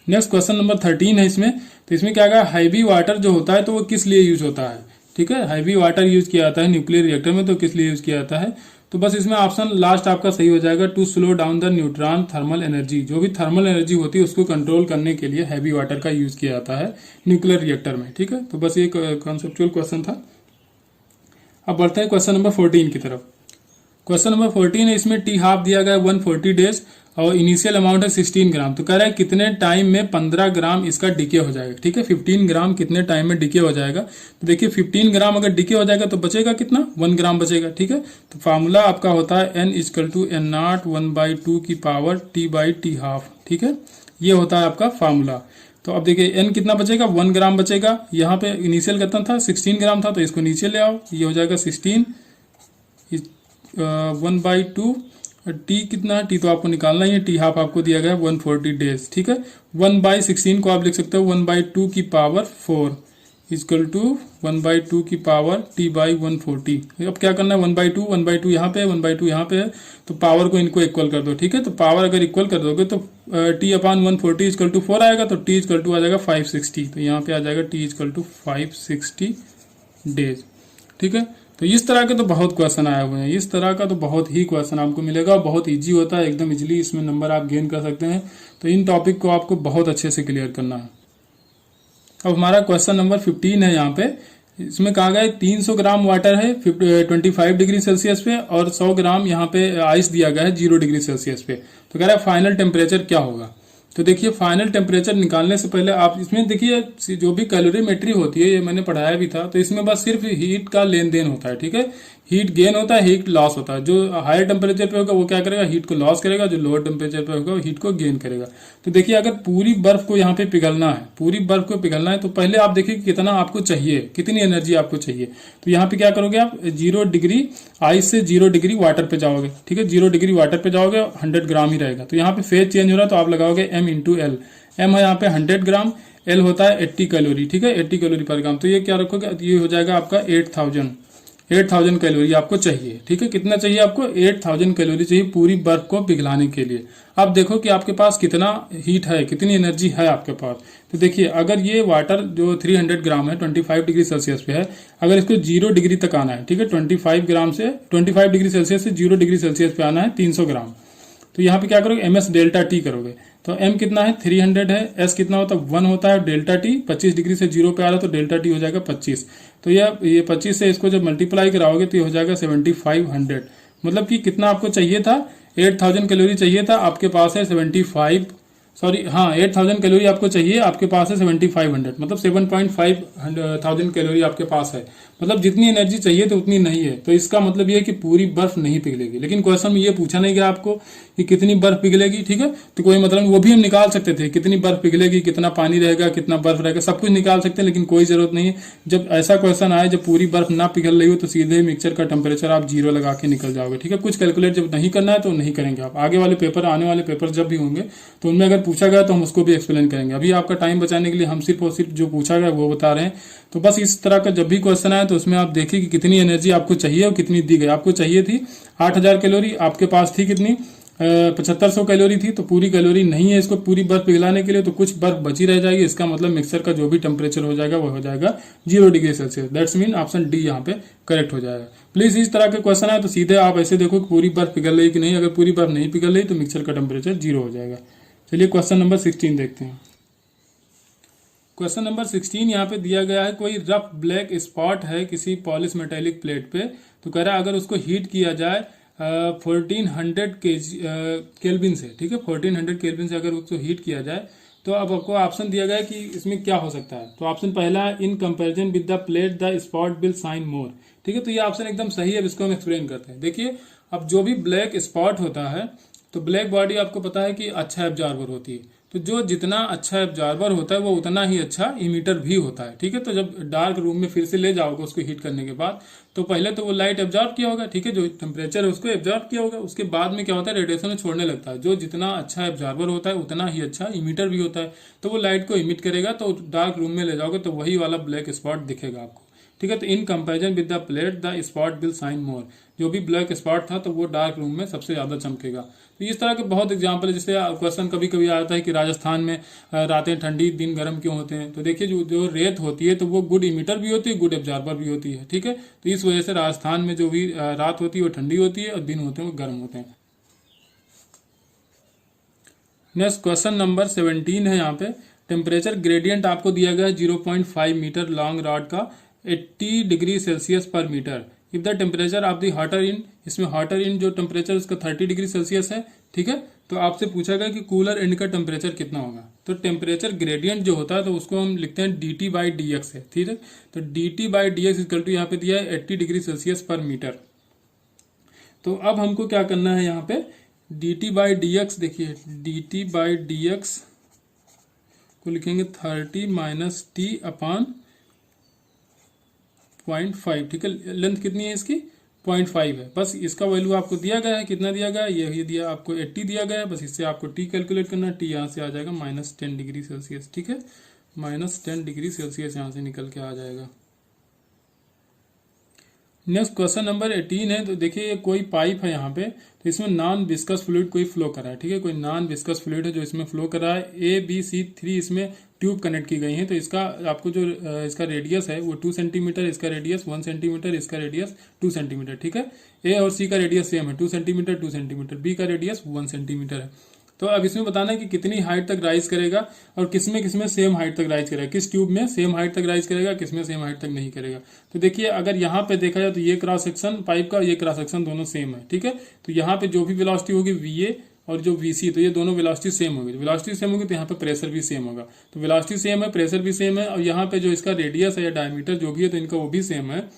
Speaker 1: नेक्स्ट क्वेश्चन नंबर 13 है इसमें, तो इसमें क्या कहा, हैवी वाटर जो होता है तो वो किस लिए यूज होता है। ठीक है, हैवी वाटर यूज किया जाता है न्यूक्लियर रिएक्टर में, तो किस लिए यूज किया जाता है, तो बस इसमें ऑप्शन लास्ट आपका सही हो जाएगा, to slow down the neutron thermal energy. जो भी थर्मल एनर्जी होती है उसको कंट्रोल करने के लिए हैवी वाटर का यूज किया जाता है न्यूक्लियर रिएक्टर में। ठीक है, तो बस ये कॉन्सेप्चुअल क्वेश्चन था। अब बढ़ते हैं क्वेश्चन नंबर 14 की तरफ। क्वेश्चन नंबर 14 है, इसमें टी हाफ दिया गया 140 डेज और इनिशियल अमाउंट है 16 ग्राम। तो कह रहा है कितने टाइम में 15 ग्राम इसका डिके हो जाएगा। ठीक है, 15 ग्राम कितने टाइम में डिके हो जाएगा। तो देखिए 15 ग्राम अगर डिके हो जाएगा तो बचेगा कितना, 1 ग्राम बचेगा। ठीक है, तो फार्मूला आपका होता है N equal to N not 1/2 की power T by T half. ठीक है, ये होता है आपका फार्मूला। तो अब देखिए एन कितना बचेगा, 1 ग्राम बचेगा। यहाँ पे इनिशियल कितना था, 16 ग्राम था, तो इसको नीचे ले आओ, ये हो जाएगा 16 1/2। टी कितना, टी तो आपको निकालना ही है, टी हाफ आपको दिया गया 140 डेज। ठीक है, 1/16 को आप लिख सकते हो 1/2 की पावर 4 इक्वल टू 1/2 की पावर टी बाई 140। अब क्या करना है, 1/2 यहाँ पे है, 1/2 यहाँ पे है, तो पावर को इनको इक्वल कर दो। ठीक है, तो पावर अगर इक्वल कर दोगे तो टी अपान 140 इक्वल टू 4 आएगा, तो टी इक्वल टू आ जाएगा 560। तो यहाँ पे आ जाएगा टी इक्वल टू 560 डेज। ठीक है, तो इस तरह के तो बहुत क्वेश्चन आए हुए हैं, इस तरह का तो बहुत ही क्वेश्चन आपको मिलेगा, बहुत इजी होता है, एकदम इजीली इसमें नंबर आप गेन कर सकते हैं। तो इन टॉपिक को आपको बहुत अच्छे से क्लियर करना है। अब हमारा क्वेश्चन नंबर 15 है, यहाँ पे इसमें कहा गया 300 ग्राम वाटर है 25 डिग्री सेल्सियस पे और 100 ग्राम यहाँ पे आइस दिया गया है 0 डिग्री सेल्सियस पे। तो कह रहा है फाइनल टेम्परेचर क्या होगा। तो देखिए फाइनल टेम्परेचर निकालने से पहले आप इसमें देखिए जो भी कैलोरीमेट्री होती है, ये मैंने पढ़ाया भी था, तो इसमें बस सिर्फ हीट का लेन देन होता है। ठीक है, हीट गेन होता है, हीट लॉस होता है। जो हायर टेम्परेचर पे होगा वो क्या करेगा, हीट को लॉस करेगा, जो लोअर टेम्परेचर पे होगा वो हीट को गेन करेगा। तो देखिए अगर पूरी बर्फ को यहाँ पे पिघलना है, पूरी बर्फ को पिघलना है, तो पहले आप देखिए कितना आपको चाहिए, कितनी एनर्जी आपको चाहिए। तो यहाँ पे क्या करोगे आप, 0 डिग्री आइस से 0 डिग्री वाटर पे जाओगे। ठीक है, 0 डिग्री वाटर पे जाओगे, 100 ग्राम ही रहेगा। तो यहाँ पे फेज चेंज हो रहा है, तो आप लगाओगे m इंटू एल। एम है यहाँ पे 100 ग्राम, एल होता है 80 कैलोरी। ठीक है, 80 कैलोरी पर ग्राम। तो ये क्या रखोगे, ये हो जाएगा आपका 8000 कैलोरी आपको चाहिए। ठीक है, कितना चाहिए आपको, 8000 कैलोरी चाहिए पूरी बर्फ को पिघलाने के लिए। अब देखो कि आपके पास कितना हीट है, कितनी एनर्जी है आपके पास। तो देखिए अगर ये वाटर जो 300 ग्राम है 25 डिग्री सेल्सियस पे है, अगर इसको 0 डिग्री तक आना है, ठीक है, 25 डिग्री सेल्सियस से 0 डिग्री सेल्सियस पे आना है 300 ग्राम। तो यहाँ पे क्या करोगे, एम एस डेल्टा टी करोगे। तो एम कितना है 300 है, एस कितना होता है 1 होता है, डेल्टा टी 25 डिग्री से 0 पे आ रहा है तो डेल्टा टी हो जाएगा 25। तो ये 25 से इसको जब मल्टीप्लाई कराओगे तो ये हो जाएगा 7500। मतलब कि कितना आपको चाहिए था, 8000 कैलोरी चाहिए था, आपके पास है 8000 कैलोरी आपको चाहिए, आपके पास है 7500, मतलब 7,500 कैलोरी आपके पास है। मतलब जितनी एनर्जी चाहिए तो उतनी नहीं है। तो इसका मतलब ये है कि पूरी बर्फ नहीं पिघलेगी। लेकिन क्वेश्चन में ये पूछा नहीं गया आपको कि कितनी बर्फ पिघलेगी, ठीक है। तो कोई मतलब वो भी हम निकाल सकते थे, कितनी बर्फ पिघलेगी, कितना पानी रहेगा, कितना बर्फ रहेगा, सब कुछ निकाल सकते हैं, लेकिन कोई जरूरत नहीं है। जब ऐसा क्वेश्चन आए जब पूरी बर्फ ना पिघल रही हो तो सीधे मिक्सचर का टेम्परेचर आप 0 लगा के निकल जाओगे, ठीक है। कुछ कैलकुलेट जब नहीं करना है तो नहीं करेंगे आप। आगे वाले पेपर, आने वाले पेपर जब भी होंगे तो उनमें अगर पूछा गया तो हम उसको भी एक्सप्लेन करेंगे। अभी आपका टाइम बचाने के लिए हम सिर्फ और सिर्फ जो पूछा गया वो बता रहे हैं। तो बस इस तरह का जब भी क्वेश्चन आए तो उसमें आप देखिए कि कितनी एनर्जी आपको चाहिए और कितनी दी गई। आपको चाहिए थी 8000 कैलोरी, आपके पास थी कितनी 7500 कैलोरी थी। तो पूरी कैलोरी नहीं है इसको पूरी बर्फ पिघलाने के लिए, तो कुछ बर्फ बची रह जाएगी। इसका मतलब मिक्सर का जो भी टेम्परेचर हो जाएगा वो हो जाएगा 0 degree Celsius. That's mean option D यहाँ पे करेक्ट हो जाएगा। प्लीज इस तरह के क्वेश्चन आए तो सीधे आप ऐसे देखो कि पूरी बर्फ पिघल रही कि नहीं। अगर पूरी बर्फ नहीं पिघल रही तो मिक्सर का टेम्परेचर 0 हो जाएगा। चलिए क्वेश्चन नंबर 16 देखते हैं। क्वेश्चन नंबर 16 यहाँ पे दिया गया है, कोई रफ ब्लैक स्पॉट है किसी पॉलिश मेटेलिक प्लेट पे। तो कह रहा है अगर उसको हीट किया जाए 1400 केल्विन से, ठीक है, 1400 केल्विन से अगर उसको हीट किया जाए तो अब आपको ऑप्शन दिया गया है कि इसमें क्या हो सकता है। तो ऑप्शन पहला है in comparison with the plate the spot will shine more, ठीक है। तो ये ऑप्शन एकदम सही है। अब इसको हम एक्सप्लेन करते हैं। देखिए, अब जो भी ब्लैक स्पॉट होता है तो ब्लैक बॉडी आपको पता है कि अच्छा एब्जॉर्बर होती है। तो जो जितना अच्छा एब्जॉर्बर होता है वो उतना ही अच्छा इमीटर भी होता है, ठीक है। तो जब डार्क रूम में फिर से ले जाओगे उसको हीट करने के बाद तो पहले तो वो लाइट एब्जॉर्ब किया होगा, ठीक है, जो टेम्परेचर है उसको एब्जॉर्ब किया होगा। उसके बाद में क्या होता है, रेडिएशन छोड़ने लगता है। जो जितना अच्छा एब्जॉर्बर होता है उतना ही अच्छा इमीटर भी होता है। तो वो लाइट को इमिट करेगा, तो डार्क रूम में ले जाओगे तो वही वाला ब्लैक स्पॉट दिखेगा आपको, ठीक है। तो in comparison with the plate the spot will shine more, जो भी ब्लैक स्पॉट था तो वो डार्क रूम में सबसे ज्यादा चमकेगा। तो इस तरह के बहुत एग्जांपल है। जैसे क्वेश्चन कभी कभी आता है कि राजस्थान में रातें ठंडी दिन गर्म क्यों होते हैं। तो देखिए, जो रेत होती है तो वो गुड इमीटर भी होती है, गुड एब्जॉर्बर भी होती है, ठीक है। तो इस वजह से राजस्थान में जो भी रात होती है वो ठंडी होती है और दिन होते हैं वो गर्म होते हैं। नेक्स्ट क्वेश्चन नंबर 17 है। यहाँ पे टेम्परेचर ग्रेडियंट आपको दिया गया है 0.5 मीटर लॉन्ग रॉड का 80 डिग्री सेल्सियस पर metre. If the temperature of the hotter end, इसमें हॉटर इन जो टेम्परेचर उसका 30 डिग्री सेल्सियस है, ठीक है। तो आपसे पूछा गया कि कूलर एंड का टेम्परेचर कितना होगा। तो टेम्परेचर ग्रेडियंट जो होता है तो उसको हम लिखते हैं dt बाई डी एक्स है, ठीक है। तो dt by D X equal to यहाँ पे दिया है 80 डिग्री सेल्सियस पर मीटर। तो अब हमको क्या करना है, यहाँ पे dt बाई डी एक्स, देखिए dt बाई डी एक्स को लिखेंगे 30 माइनस टी अपॉन 0.5, ठीक है। लेंथ कितनी है इसकी 0.5 है। बस इसका वैल्यू आपको दिया गया है, कितना दिया गया है, ये दिया आपको 80 दिया गया है। बस इससे आपको टी कैलकुलेट करना है। टी यहाँ से आ जाएगा -10 डिग्री सेल्सियस, ठीक है। -10 डिग्री सेल्सियस यहाँ से निकल के आ जाएगा। नेक्स्ट क्वेश्चन नंबर 18 है। तो देखिए, कोई पाइप है यहाँ पे, तो इसमें नॉन विस्कस फ्लूइड कोई फ्लो कर रहा है, ठीक है। कोई नॉन विस्कस फ्लूइड है जो इसमें फ्लो कर रहा है। ABC3 इसमें ट्यूब कनेक्ट की गई है। तो इसका आपको जो इसका रेडियस है वो 2 सेंटीमीटर, इसका रेडियस 1 सेंटीमीटर, इसका रेडियस 2 सेंटीमीटर, ठीक है। ए और सी का रेडियस सेम है, 2 सेंटीमीटर 2 सेंटीमीटर। बी का रेडियस 1 सेंटीमीटर है। तो अब इसमें बताना है कि कितनी हाइट तक राइज करेगा और किसमें सेम हाइट तक राइज करेगा, किस ट्यूब में सेम हाइट तक राइज करेगा, किसमें सेम हाइट तक नहीं करेगा। तो देखिए, अगर यहाँ पे देखा जाए तो ये क्रॉस सेक्शन पाइप का, ये क्रॉस सेक्शन दोनों सेम है, ठीक है। तो यहाँ पे जो भी वेलोसिटी होगी VA और जो VC, तो ये दोनों वेलोसिटी सेम होगी। वेलोसिटी सेम होगी तो यहाँ पे प्रेशर भी सेम होगा। तो वेलोसिटी सेम है, प्रेशर भी सेम है, और यहाँ पे जो इसका रेडियस है या डायमीटर जो भी है तो इनका वो भी सेम है।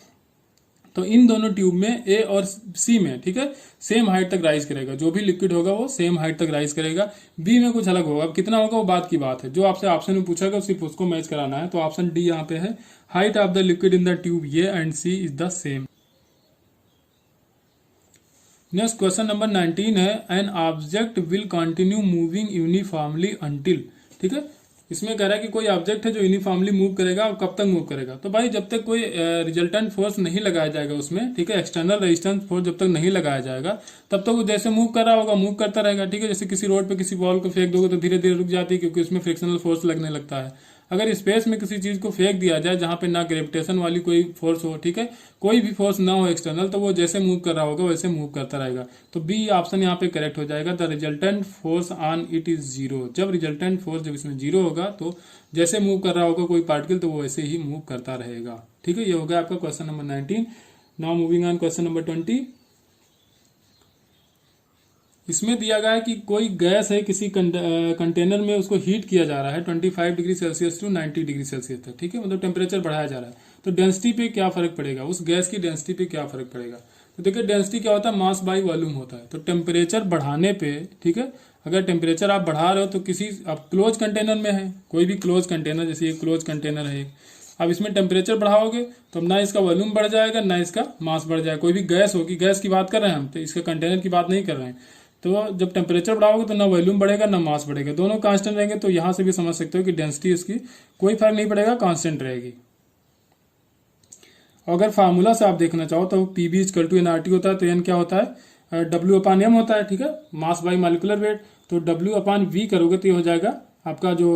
Speaker 1: तो इन दोनों ट्यूब में ए और सी में, ठीक है, सेम हाइट तक राइज करेगा। जो भी लिक्विड होगा वो सेम हाइट तक राइज करेगा। बी में कुछ अलग होगा। अब कितना होगा वो बात की बात है। जो आपसे ऑप्शन में पूछा गया सिर्फ उसको मैच कराना है। तो ऑप्शन डी यहाँ पे है, height of the liquid in the tube A and C is the same. Next question number 19 है, an object will continue moving uniformly until, ठीक है। इसमें कह रहा है कि कोई ऑब्जेक्ट है जो यूनिफॉर्मली मूव करेगा, और कब तक मूव करेगा। तो भाई जब तक कोई रिजल्टेंट फोर्स नहीं लगाया जाएगा उसमें, ठीक है, एक्सटर्नल रेजिस्टेंस फोर्स जब तक नहीं लगाया जाएगा तब तक वो जैसे मूव कर रहा होगा मूव करता रहेगा, ठीक है। जैसे किसी रोड पे किसी बॉल को फेंक दोगे तो धीरे धीरे रुक जाती है क्योंकि उसमें फ्रिक्शनल फोर्स लगने लगता है। अगर स्पेस में किसी चीज को फेंक दिया जाए जहां पे ना ग्रेविटेशन वाली कोई फोर्स हो, ठीक है, कोई भी फोर्स ना हो एक्सटर्नल, तो वो जैसे मूव कर रहा होगा वैसे मूव करता रहेगा। तो बी ऑप्शन यहाँ पे करेक्ट हो जाएगा। The resultant force on it is zero. जब रिजल्टेंट फोर्स जब इसमें जीरो होगा तो जैसे मूव कर रहा होगा कोई पार्टिकल तो वो वैसे ही मूव करता रहेगा। ठीक है, ये हो गया आपका question number 19। Now moving on question number 20। इसमें दिया गया है कि कोई गैस है किसी कंटेनर में, उसको हीट किया जा रहा है 25 degree Celsius to 90 degree Celsius तक। ठीक है, मतलब टेम्परेचर बढ़ाया जा रहा है। तो डेंसिटी पे क्या फर्क पड़ेगा, उस गैस की डेंसिटी पे क्या फर्क पड़ेगा। तो देखिए डेंसिटी क्या होता है, मास बाई वॉल्यूम होता है। तो टेम्परेचर बढ़ाने पे, ठीक है, अगर टेम्परेचर आप बढ़ा रहे हो तो किसी आप क्लोज कंटेनर में है, कोई भी क्लोज कंटेनर, जैसे ये क्लोज कंटेनर है, अब इसमें टेम्परेचर बढ़ाओगे तो ना इसका वॉल्यूम बढ़ जाएगा ना इसका मास बढ़ जाएगा। कोई भी गैस होगी, गैस की बात कर रहे हैं हम, तो इसके कंटेनर की बात नहीं कर रहे हैं। तो जब टेम्परेचर बढ़ाओगे तो ना वॉल्यूम बढ़ेगा ना मास बढ़ेगा, दोनों कांस्टेंट रहेंगे। तो यहां से भी समझ सकते हो कि डेंसिटी इसकी कोई फर्क नहीं पड़ेगा, कांस्टेंट रहेगी। अगर फार्मूला से आप देखना चाहो तो पीबी इक्वल टू एनआरटी होता है, तो एन क्या होता है, डब्ल्यू अपान एम होता है। ठीक है, मास बाई मॉलिक्यूलर वेट। तो डब्ल्यू अपान वी करोगे तो ये हो जाएगा आपका जो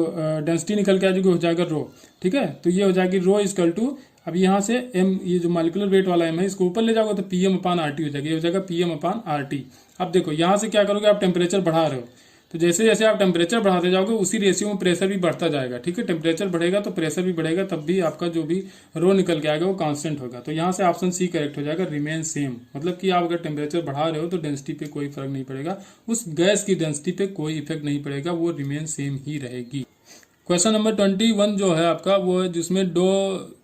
Speaker 1: डेंसिटी निकल के आ जाएगी हो जाएगा रो। ठीक है, तो ये हो जाएगी रो इक्वल टू, अब यहाँ से एम, ये जो मॉलिक्यूलर वेट वाला एम है इसको ऊपर ले जाओगे तो पीएम अपान आरटी हो जाएगा, ये हो जाएगा पीएम अपान आरटी। अब देखो यहाँ से क्या करोगे, आप टेम्परेचर बढ़ा रहे हो, तो जैसे जैसे आप टेम्परेचर बढ़ाते जाओगे उसी रेशियो में प्रेशर भी बढ़ता जाएगा। ठीक है, टेम्परेचर बढ़ेगा तो प्रेशर भी बढ़ेगा, तब भी आपका जो भी रो निकल के आएगा वो कांस्टेंट होगा। तो यहाँ से ऑप्शन सी करेक्ट हो जाएगा, रिमेन सेम। मतलब कि आप अगर टेम्परेचर बढ़ा रहे हो तो डेंसिटी पे कोई फर्क नहीं पड़ेगा, उस गैस की डेंसिटी पे कोई इफेक्ट नहीं पड़ेगा, वो रिमेन सेम ही रहेगी। क्वेश्चन नंबर 21 जो है आपका, वो है जिसमें दो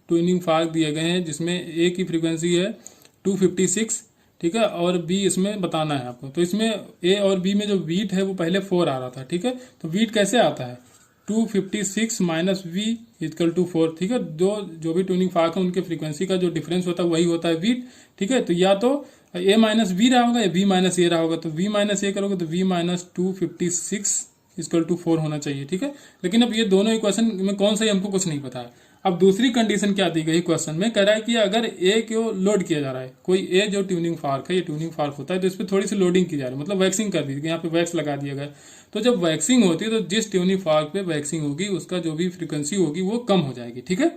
Speaker 1: ट्यूनिंग फार्क दिए गए हैं, जिसमें ए की फ्रीक्वेंसी है 256, ठीक है, और बी इसमें बताना है आपको। तो इसमें ए और बी में जो बीट है वो पहले 4 आ रहा था। ठीक है, तो बीट कैसे आता है, 256 माइनस वी इक्वल टू 4। ठीक है, जो भी ट्यूनिंग फार्क है उनके फ्रीक्वेंसी का जो डिफरेंस होता है वही होता है बीट। ठीक है, तो या तो ए माइनस बी रहा होगा या बी माइनस ए रहा होगा। तो वी माइनस ए करोगे तो वी माइनस 256 इक्वल टू 4 होना चाहिए। ठीक है, लेकिन अब ये दोनों इक्वेशन में कौन सा है हमको कुछ नहीं पता है। अब दूसरी कंडीशन क्या दी गई क्वेश्चन में, कह रहा है कि अगर ए को लोड किया जा रहा है, कोई ए जो ट्यूनिंग फार्क है, ये ट्यूनिंग फार्क होता है, तो इस पर थोड़ी सी लोडिंग की जा रही है, मतलब वैक्सिंग कर दी गई, यहाँ पे वैक्स लगा दिया गया। तो जब वैक्सिंग होती है तो जिस ट्यूनिंग फार्क पे वैक्सिंग होगी उसका जो भी फ्रीक्वेंसी होगी वो कम हो जाएगी। ठीक है,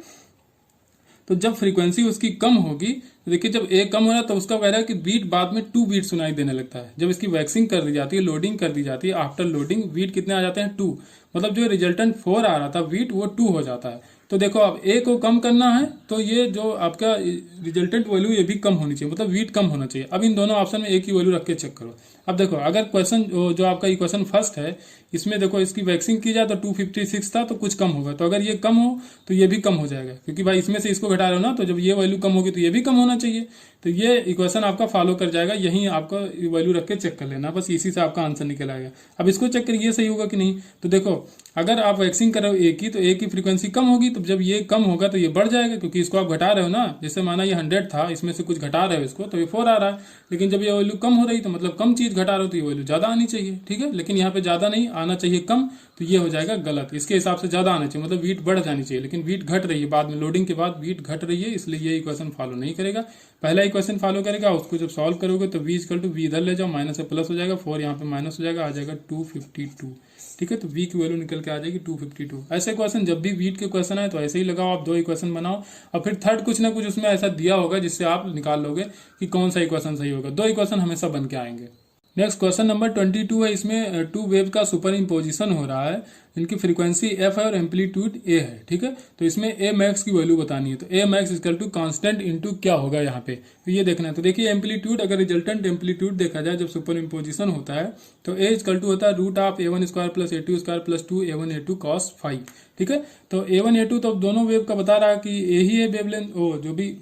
Speaker 1: तो जब फ्रीक्वेंसी उसकी कम होगी, तो देखिए जब ए कम हो रहा है तो उसका कह रहा है कि बीट बाद में 2 बीट सुनाई देने लगता है। जब इसकी वैक्सिंग कर दी जाती है, लोडिंग कर दी जाती है, आफ्टर लोडिंग बीट कितने आ जाते हैं, 2। मतलब जो रिजल्टेंट 4 आ रहा था बीट वो 2 हो जाता है। तो देखो अब ए को कम करना है तो ये जो आपका रिजल्टेंट वैल्यू ये भी कम होनी चाहिए, मतलब बीट कम होना चाहिए। अब इन दोनों ऑप्शन में ए की वैल्यू रख के चेक करो। अब देखो अगर क्वेश्चन जो आपका इक्वेशन फर्स्ट है इसमें देखो इसकी वैक्सिंग की जाए तो 256 था तो कुछ कम होगा, तो अगर ये कम हो तो ये भी कम हो जाएगा, क्योंकि भाई इसमें से इसको घटा रहे हो ना, तो जब ये वैल्यू कम होगी तो ये भी कम होना चाहिए। तो ये इक्वेशन आपका फॉलो कर जाएगा, यही आपका वैल्यू रख के चेक कर लेना, बस इसी से आपका आंसर निकल आएगा। अब इसको चेक करिए ये सही होगा कि नहीं। तो देखो अगर आप वैक्सिंग कर रहे हो ए की, तो ए की फ्रीक्वेंसी कम होगी, तो जब ये कम होगा तो ये बढ़ जाएगा, क्योंकि इसको आप घटा रहे हो ना। जैसे माना ये 100 था, इसमें से कुछ घटा रहे हो इसको, तो ये 4 आ रहा है। लेकिन जब ये वैल्यू कम हो रही तो मतलब कम चीज घटा रहे हो तो ये वैल्यू ज्यादा आनी चाहिए। ठीक है, लेकिन यहाँ पे ज्यादा नहीं आना चाहिए, कम, तो ये हो जाएगा गलत। इसके हिसाब से ज्यादा आना चाहिए, मतलब वीट बढ़ जानी चाहिए, लेकिन वीट घट रही है, बाद में लोडिंग के बाद वीट घट रही है, इसलिए ये इक्वेशन फॉलो नहीं करेगा। पहला इक्वेशन फॉलो करेगा, उसको जब सॉल्व करोगे तो वी इक्वल टू वी इधर ले जाओ, माइनस से प्लस हो जाएगा, 4 यहाँ पे माइनस हो जाएगा, आ जाएगा 252। ठीक है, तो वी की वैल्यू निकल के आ जाएगी 252। ऐसे क्वेश्चन जब भी वीट के क्वेश्चन आए तो ऐसे ही लगाओ, आप 2 इक्वेशन बनाओ और फिर थर्ड कुछ ना कुछ उसमें ऐसा दिया होगा जिससे आप निकाल लोगे कि कौन सा इक्वेशन सही होगा। 2 इक्वेशन हमेशा बन के आएंगे। नेक्स्ट क्वेश्चन नंबर 22 है, इसमें 2 वेव का सुपर इम्पोजिशन हो रहा है, इनकी फ्रीक्वेंसी एफ है और एम्पलीट्यूड ए है। ठीक है, तो इसमें ए मैक्स की वैल्यू बतानी है, तो A max equal to constant into क्या होगा यहाँ पे, तो ये देखना है। तो देखिए एम्पलीट्यूड, अगर रिजल्टेंट एम्पलीट्यूड देखा जाए जब सुपर इम्पोजिशन होता है तो ए इक्वल टू होता है root of a1 square plus a2 square plus 2 a1 a2 cos five. ठीक है, तो a1 a2 तो दोनों वेव का बता रहा है कि ए ही है वेवलेंथ, ओ जो भी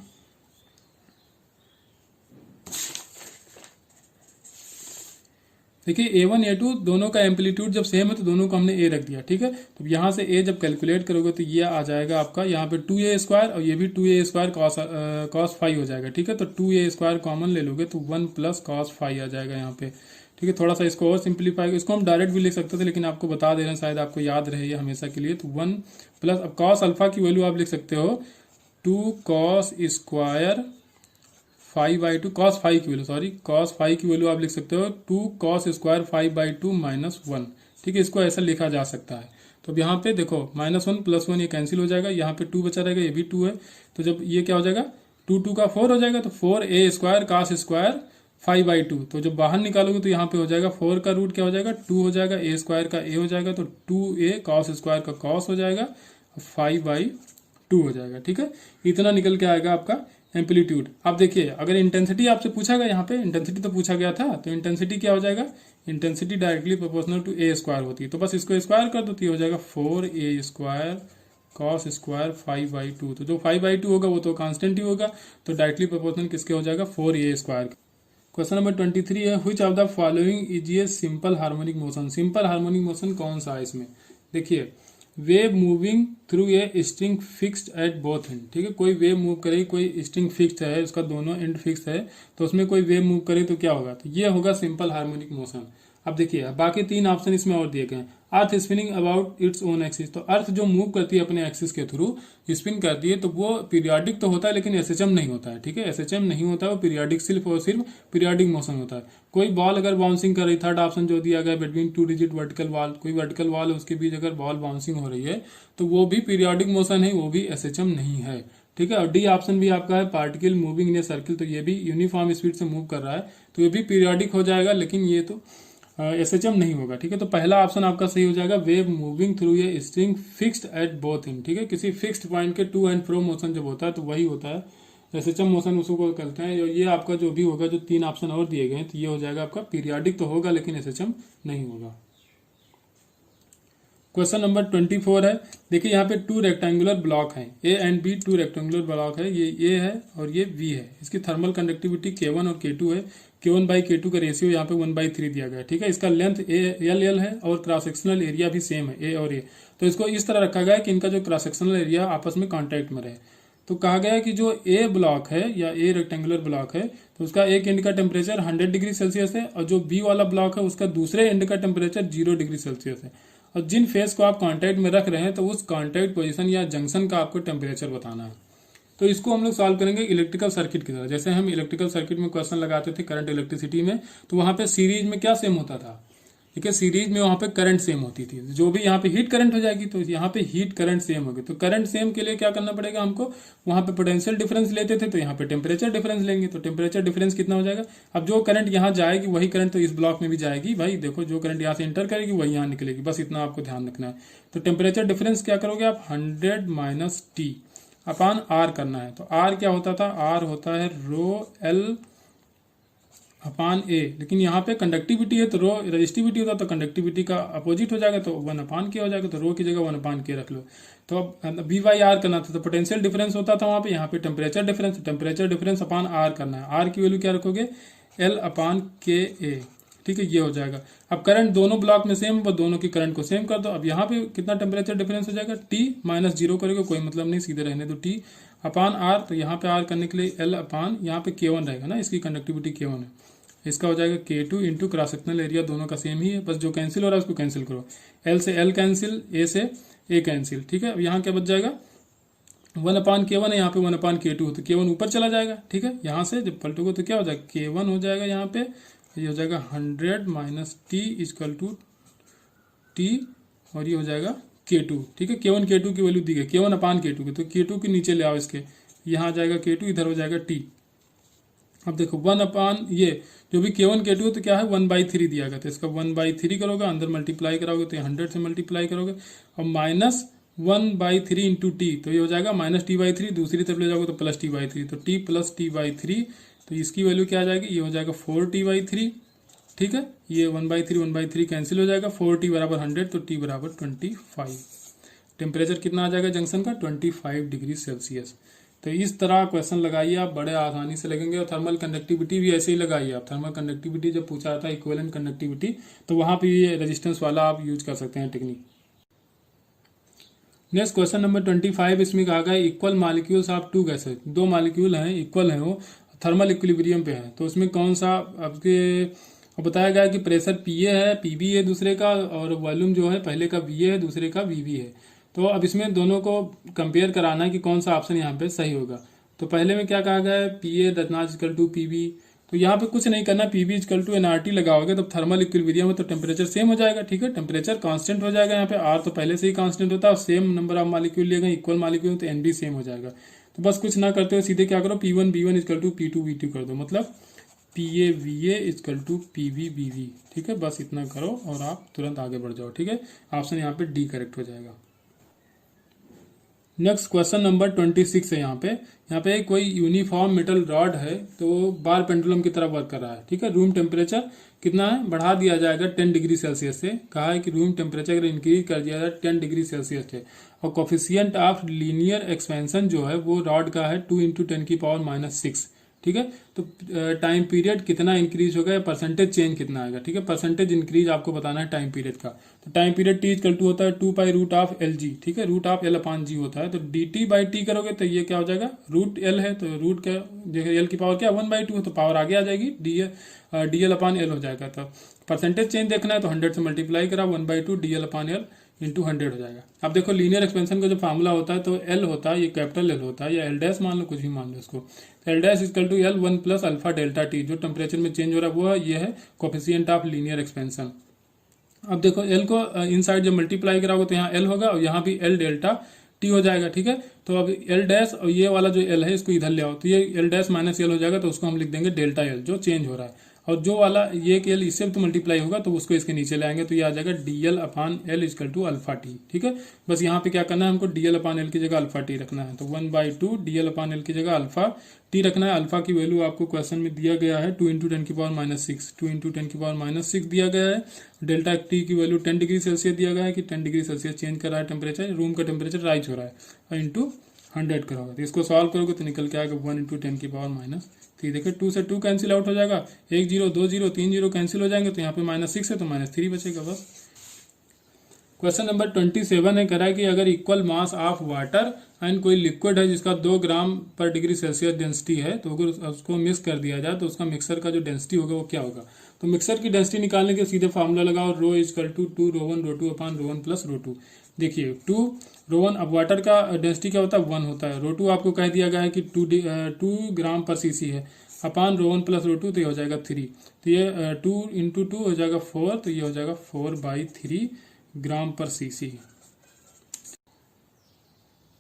Speaker 1: देखिए a1 a2 दोनों का एम्पलीट्यूड जब सेम है तो दोनों को हमने a रख दिया। ठीक है, तो यहाँ से a जब कैलकुलेट करोगे तो ये आ जाएगा आपका यहाँ पे 2a स्क्वायर और ये भी 2a स्क्वायर cos फाइव हो जाएगा। ठीक है, तो 2a स्क्वायर कॉमन ले लोगे तो 1 प्लस cos फाइव आ जाएगा यहाँ पे। ठीक है, थोड़ा सा इसको और सिंप्लीफाई, इसको हम डायरेक्ट भी लिख सकते थे लेकिन आपको बता दे रहे हैं, शायद आपको याद रहे ये हमेशा के लिए। तो 1 प्लस, अब cos अल्फा की वैल्यू आप लिख सकते हो 2 cos स्क्वायर 5/2 cos 5 की वैल्यू, सॉरी cos 5 की वैल्यू आप लिख सकते हो 2 cos स्क्वायर 5/2 माइनस 1। ठीक है, इसको ऐसा लिखा जा सकता है। तो अब यहाँ पे देखो -1 +1 ये कैंसिल हो जाएगा, यहाँ पे 2 बचा रहेगा, ये भी 2 है। तो जब ये क्या हो जाएगा 2 का 4 हो जाएगा, तो 4a² cos स्क्वायर 5/2। तो जब बाहर निकालोगे तो यहाँ पे हो जाएगा 4 का रूट क्या हो जाएगा 2 हो जाएगा, a² का a हो जाएगा, तो 2a cos स्क्वायर का cos हो जाएगा, 5/2 हो जाएगा। ठीक है, इतना निकल के आएगा आपका एम्पलीट्यूड। अब देखिए अगर इंटेंसिटी आपसे पूछा गया, यहाँ पे इंटेंसिटी तो पूछा गया था, तो इंटेंसिटी क्या हो जाएगा, intensity directly proportional to a² होती है, तो बस इसको स्क्वायर कर दो तो ये हो जाएगा 4a² cos स्क्वायर 5/2। तो जो 5/2 होगा वो तो कांस्टेंट ही होगा, तो डायरेक्टली प्रोपोर्शनल किसके हो जाएगा 4a²। क्वेश्चन नंबर 23 है, which of the following is a simple harmonic motion. Simple harmonic motion कौन सा है इसमें, देखिए wave moving through a string fixed at both and. ठीक है, कोई वेव मूव करे, कोई स्ट्रिंग फिक्स्ड है, उसका दोनों एंड फिक्स है, तो उसमें कोई वेव मूव करे तो क्या होगा, तो ये होगा सिंपल हार्मोनिक मोशन। अब देखिए बाकी 3 ऑप्शन इसमें और दिए गए हैं। Earth spinning about its own axis, तो अर्थ जो मूव करती है अपने एक्सिस के थ्रू स्पिन करती है, तो वो पीरियोडिक तो होता है लेकिन एसएचएम नहीं होता है। ठीक है, एसएचएम नहीं होता है, वो पीरियोडिक सिर्फ और सिर्फ पीरियोडिक मोशन होता है। कोई बॉल अगर बाउंसिंग कर रही, थर्ड ऑप्शन जो दिया गया बिटवीन 2 डिजिट वर्टिकल वॉल, कोई वर्टिकल वॉल है उसके बीच अगर बॉल बाउंसिंग हो रही है तो वो भी पीरियोडिक मोशन है, वो भी एसएचएम नहीं है। ठीक है, और डी ऑप्शन भी आपका है particle moving in a circle, तो ये भी यूनिफॉर्म स्पीड से मूव कर रहा है, तो ये भी पीरियोडिक हो जाएगा, लेकिन ये तो एसएचएम नहीं होगा। ठीक है, तो पहला ऑप्शन आपका सही हो जाएगा, wave moving through a string fixed at both and. ठीक है, किसी फिक्स्ड पॉइंट के टू एंड फ्रो मोशन जब होता है तो वही होता है एसएचएम मोशन, उसको कहते हैं। ये आपका जो भी होगा, जो 3 ऑप्शन और दिए गए हैं, तो ये हो जाएगा आपका पीरियोडिक तो होगा लेकिन एसएचएम नहीं होगा। क्वेश्चन नंबर 24 है, देखिए यहाँ पे 2 रेक्टेंगुलर ब्लॉक हैं, A and B 2 rectangular block है, ये ए है और ये बी है। इसकी थर्मल कंडक्टिविटी K1 और K2 है, K1/K2 का रेशियो यहाँ पे 1/3 दिया गया है। ठीक है, इसका लेंथ L है और क्रॉस सेक्शनल एरिया भी सेम है, ए और ए। तो इसको इस तरह रखा गया है कि इनका जो क्रॉस सेक्शनल एरिया आपस में कॉन्टैक्ट में रहे। तो कहा गया है कि जो ए ब्लॉक है या ए रेक्टेंगुलर ब्लॉक है, तो उसका एक एंड का टेम्परेचर 100 डिग्री सेल्सियस है, और जो बी वाला ब्लॉक है उसका दूसरे एंड का टेम्परेचर 0 डिग्री सेल्सियस है। और जिन फेस को आप कांटेक्ट में रख रहे हैं, तो उस कांटेक्ट पोजीशन या जंक्शन का आपको टेम्परेचर बताना है। तो इसको हम लोग सॉल्व करेंगे इलेक्ट्रिकल सर्किट की तरह। जैसे हम इलेक्ट्रिकल सर्किट में क्वेश्चन लगाते थे करंट इलेक्ट्रिसिटी में, तो वहां पे सीरीज में क्या सेम होता था, ठीक है, सीरीज में वहां पे करंट सेम होती थी। जो भी यहाँ पे हीट करंट हो जाएगी तो यहाँ पे हीट करंट सेम होगी। तो करंट सेम के लिए क्या करना पड़ेगा हमको, वहां पे पोटेंशियल डिफरेंस लेते थे, तो यहाँ पे टेम्परेचर डिफरेंस लेंगे। तो टेम्परेचर डिफरेंस कितना हो जाएगा, अब जो करंट यहाँ जाएगी वही करंट तो इस ब्लॉक में भी जाएगी। भाई देखो, जो करंट यहाँ से एंटर करेगी वही यहाँ निकलेगी, बस इतना आपको ध्यान रखना है। तो टेम्परेचर डिफरेंस क्या करोगे आप, 100 - T अपान आर करना है। तो आर क्या होता था, आर होता है ρL अपान ए, लेकिन यहाँ पे कंडक्टिविटी है तो रो रेजिस्टिविटी होता, तो कंडक्टिविटी का अपोजिट हो जाएगा, तो 1/K हो जाएगा। तो रो की जगह 1/K रख लो। तो अब V/R करना था, तो पोटेंशियल डिफरेंस होता था वहां पे, यहाँ पे टेम्परेचर डिफरेंस अपान आर करना है। आर की वैल्यू क्या रखोगे, L/KA। ठीक है, ये हो जाएगा। अब करंट दोनों ब्लॉक में सेम, वो दोनों की करंट को सेम कर दो। अब यहाँ पे कितना टेम्परेचर डिफरेंस हो जाएगा, T -0 करेगा, कोई मतलब नहीं, सीधे रहने दो T अपान आर। तो यहाँ पे आर करने के लिए L अपान यहाँ पे K1 रहेगा ना, इसकी कंडक्टिविटी K1 है, इसका हो जाएगा K2 into cross sectional area, दोनों का सेम ही है, बस जो कैंसिल हो रहा है उसको कैंसिल करो। L से L कैंसिल, A से A कैंसिल। ठीक है, अब यहाँ क्या बच जाएगा, 1/K1 है, यहाँ पे 1/K2, तो K1 ऊपर चला जाएगा। ठीक है, यहाँ से जब पलटोगे तो क्या हो जाएगा, K1 हो जाएगा यहाँ पे, ये हो जाएगा 100 - T इक्वल टू T, और ये हो जाएगा K2। ठीक है, K1 K2 की वैल्यू दी गई, K1/K2 की, तो K2 के नीचे ले आओ इसके, यहाँ आ जाएगा K2, इधर हो जाएगा T। अब देखो 1 ये जो भी K1 K2 है तो क्या है 1/3 दिया गया, तो इसका 1/3 करोगे, अंदर मल्टीप्लाई कराओगे तो 100 से मल्टीप्लाई करोगे, और -1/3 इंटू T, तो ये हो जाएगा -T/3, दूसरी तरफ ले जाओगे तो +T/3, तो T + T/3, तो इसकी वैल्यू क्या आ जाएगी, ये हो जाएगा 4T/3। ठीक है, ये 1/3 कैंसिल हो जाएगा, 4T = 100, तो T = 25। टेम्परेचर कितना आ जाएगा जंक्शन का, 25 डिग्री सेल्सियस। तो इस तरह क्वेश्चन लगाइए आप, बड़े आसानी से लगेंगे। और थर्मल कंडक्टिविटी भी ऐसे ही लगाइए आप। थर्मल कंडक्टिविटी जब पूछा था इक्विवेलेंट कंडक्टिविटी, तो वहां पे ये रेजिस्टेंस वाला आप यूज कर सकते हैं टेक्निक। नेक्स्ट क्वेश्चन नंबर 25, इसमें कहा गया equal molecules of 2 gases, 2 molecule हैं, इक्वल हैं, वो थर्मल इक्विलिब्रियम पे है, तो उसमें कौन सा आपके बताया गया कि प्रेशर PA है, PB है दूसरे का, और वॉल्यूम जो है पहले का VA है, दूसरे का VB है। तो अब इसमें दोनों को कंपेयर कराना है कि कौन सा ऑप्शन यहाँ पे सही होगा। तो पहले में क्या कहा गया है, PA = PB, तो यहाँ पे कुछ नहीं करना, पीवी इक्वल टू एनआरटी लगाओगे तो थर्मल इक्विलिब्रियम है तो टेम्परेचर सेम हो जाएगा। ठीक है, टेम्परेचर कांस्टेंट हो जाएगा, यहाँ पे आर तो पहले से ही कांस्टेंट होता है और सेम नंबर ऑफ मॉलिक्यूल लिए गए, इक्वल मॉलिक्यूल, तो एन भी सेम हो जाएगा। तो बस कुछ ना करते हो सीधे क्या करो, P1 B1 equal to P2 B2 कर दो, मतलब PA VA equal to PV BV। ठीक है, बस इतना करो और आप तुरंत आगे बढ़ जाओ। ठीक है, ऑप्शन यहाँ पे डी करेक्ट हो जाएगा। नेक्स्ट क्वेश्चन नंबर 26 है। यहाँ पे कोई यूनिफॉर्म मेटल रॉड है तो बार पेंडुलम की तरह वर्क कर रहा है। ठीक है, रूम टेम्परेचर कितना है, बढ़ा दिया जाएगा 10 डिग्री सेल्सियस से। कहा है कि रूम टेम्परेचर अगर इंक्रीज कर दिया जाए 10 डिग्री सेल्सियस से, और कोफिशियंट ऑफ लीनियर एक्सपेंशन जो है वो रॉड का है 2 × 10⁻⁻⁶। ठीक है, तो टाइम पीरियड कितना इंक्रीज होगा या परसेंटेज चेंज कितना आएगा। ठीक है, परसेंटेज इंक्रीज आपको बताना है टाइम पीरियड का। तो time period T equal to होता है 2π√LG। ठीक है, √L/G होता है, तो dt/t करोगे तो ये क्या हो जाएगा, √L है तो रूट क्या, L की पावर क्या 1/2 है तो पावर आगे आ जाएगी, DL/L हो जाएगा। तो परसेंटेज चेंज देखना है तो 100 से मल्टीप्लाई करा 1/2 DL/L इंटू 100 हो जाएगा। अब देखो लीनियर एक्सपेंशन का जो फार्मूला होता है तो L होता है, ये कैपिटल L होता है, या L' मान लो, कुछ भी मान लो इसको। तो L' equal to L 1 + α∆t, जो टेम्परेचर में चेंज हो रहा है वो है, ये है कोफिशिएंट ऑफ लीनियर एक्सपेंशन। अब देखो L को इनसाइड जब मल्टीप्लाई कराओगे तो यहाँ L होगा और यहाँ भी L∆T हो जाएगा। ठीक है, तो अब L' और ये वाला जो L है इसको इधर ले आओ तो ये L' - L हो जाएगा, तो उसको हम लिख देंगे ΔL जो चेंज हो रहा है। और जो वाला ये L इससे तो मल्टीप्लाई होगा तो उसको इसके नीचे लाएंगे तो ये आ जाएगा DL/L इक्वल टू αT। ठीक है, बस यहाँ पे क्या करना है, हमको DL/L की जगह αT रखना है, तो 1/2 DL/L की जगह αT रखना है। अल्फा की वैल्यू आपको क्वेश्चन में दिया गया है 2 × 10⁻⁶, 2 × 10⁻�6 दिया गया है। डेल्टा टी की वैल्यू 10 डिग्री सेल्सियस दिया गया है कि 10 डिग्री सेल्सियस चेंज कर रहा है टेम्परेचर, रूम का टेम्परेचर राइज हो रहा है, और इंटू 100 करोगे तो इसको सॉल्व करोगे तो निकल के आएगा 1 × 10⁻⁻3। देखिए 2 से 2 कैंसिल आउट हो जाएगा, 1 0 2 0 3 0 कैंसिल हो जाएंगे, तो यहाँ पे -6 है तो -3 बचेगा बस। क्वेश्चन नंबर 27 है, कह रहा है कि अगर equal mass of water and कोई लिक्विड है जिसका 2 ग्राम पर डिग्री सेल्सियस डेंसिटी है, तो अगर उसको मिक्स कर दिया जाए तो उसका मिक्सर का जो डेंसिटी होगा वो क्या होगा। तो मिक्सर की डेंसिटी निकालने के सीधे फार्मूला लगाओ, ρ इक्वल टू 2 ρ1 ρ2 ρ1 + ρ2। देखिए 2 ρ1, अब वाटर का डेंसिटी क्या होता है 1 होता है, ρ2 आपको कह दिया गया है कि 2 ग्राम पर सीसी है, अपान ρ1 + ρ2 तो ये हो जाएगा 3, तो ये 2 × 2 हो जाएगा 4, तो ये हो जाएगा 4/3 ग्राम पर सीसी।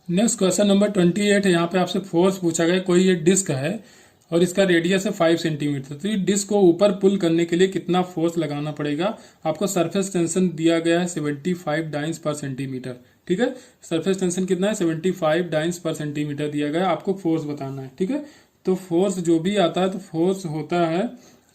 Speaker 1: नेक्स्ट क्वेश्चन नंबर 28 है, यहाँ पे आपसे फोर्स पूछा गया, कोई ये डिस्क है और इसका रेडियस है 5 सेंटीमीटर, तो इस डिस्क को ऊपर पुल करने के लिए कितना फोर्स लगाना पड़ेगा। आपको सरफेस टेंशन दिया गया है 75 डाइंस पर सेंटीमीटर। ठीक है, सरफेस टेंशन कितना है 75 डाइंस पर सेंटीमीटर दिया गया है, आपको फोर्स बताना है। ठीक है, तो फोर्स जो भी आता है तो फोर्स होता है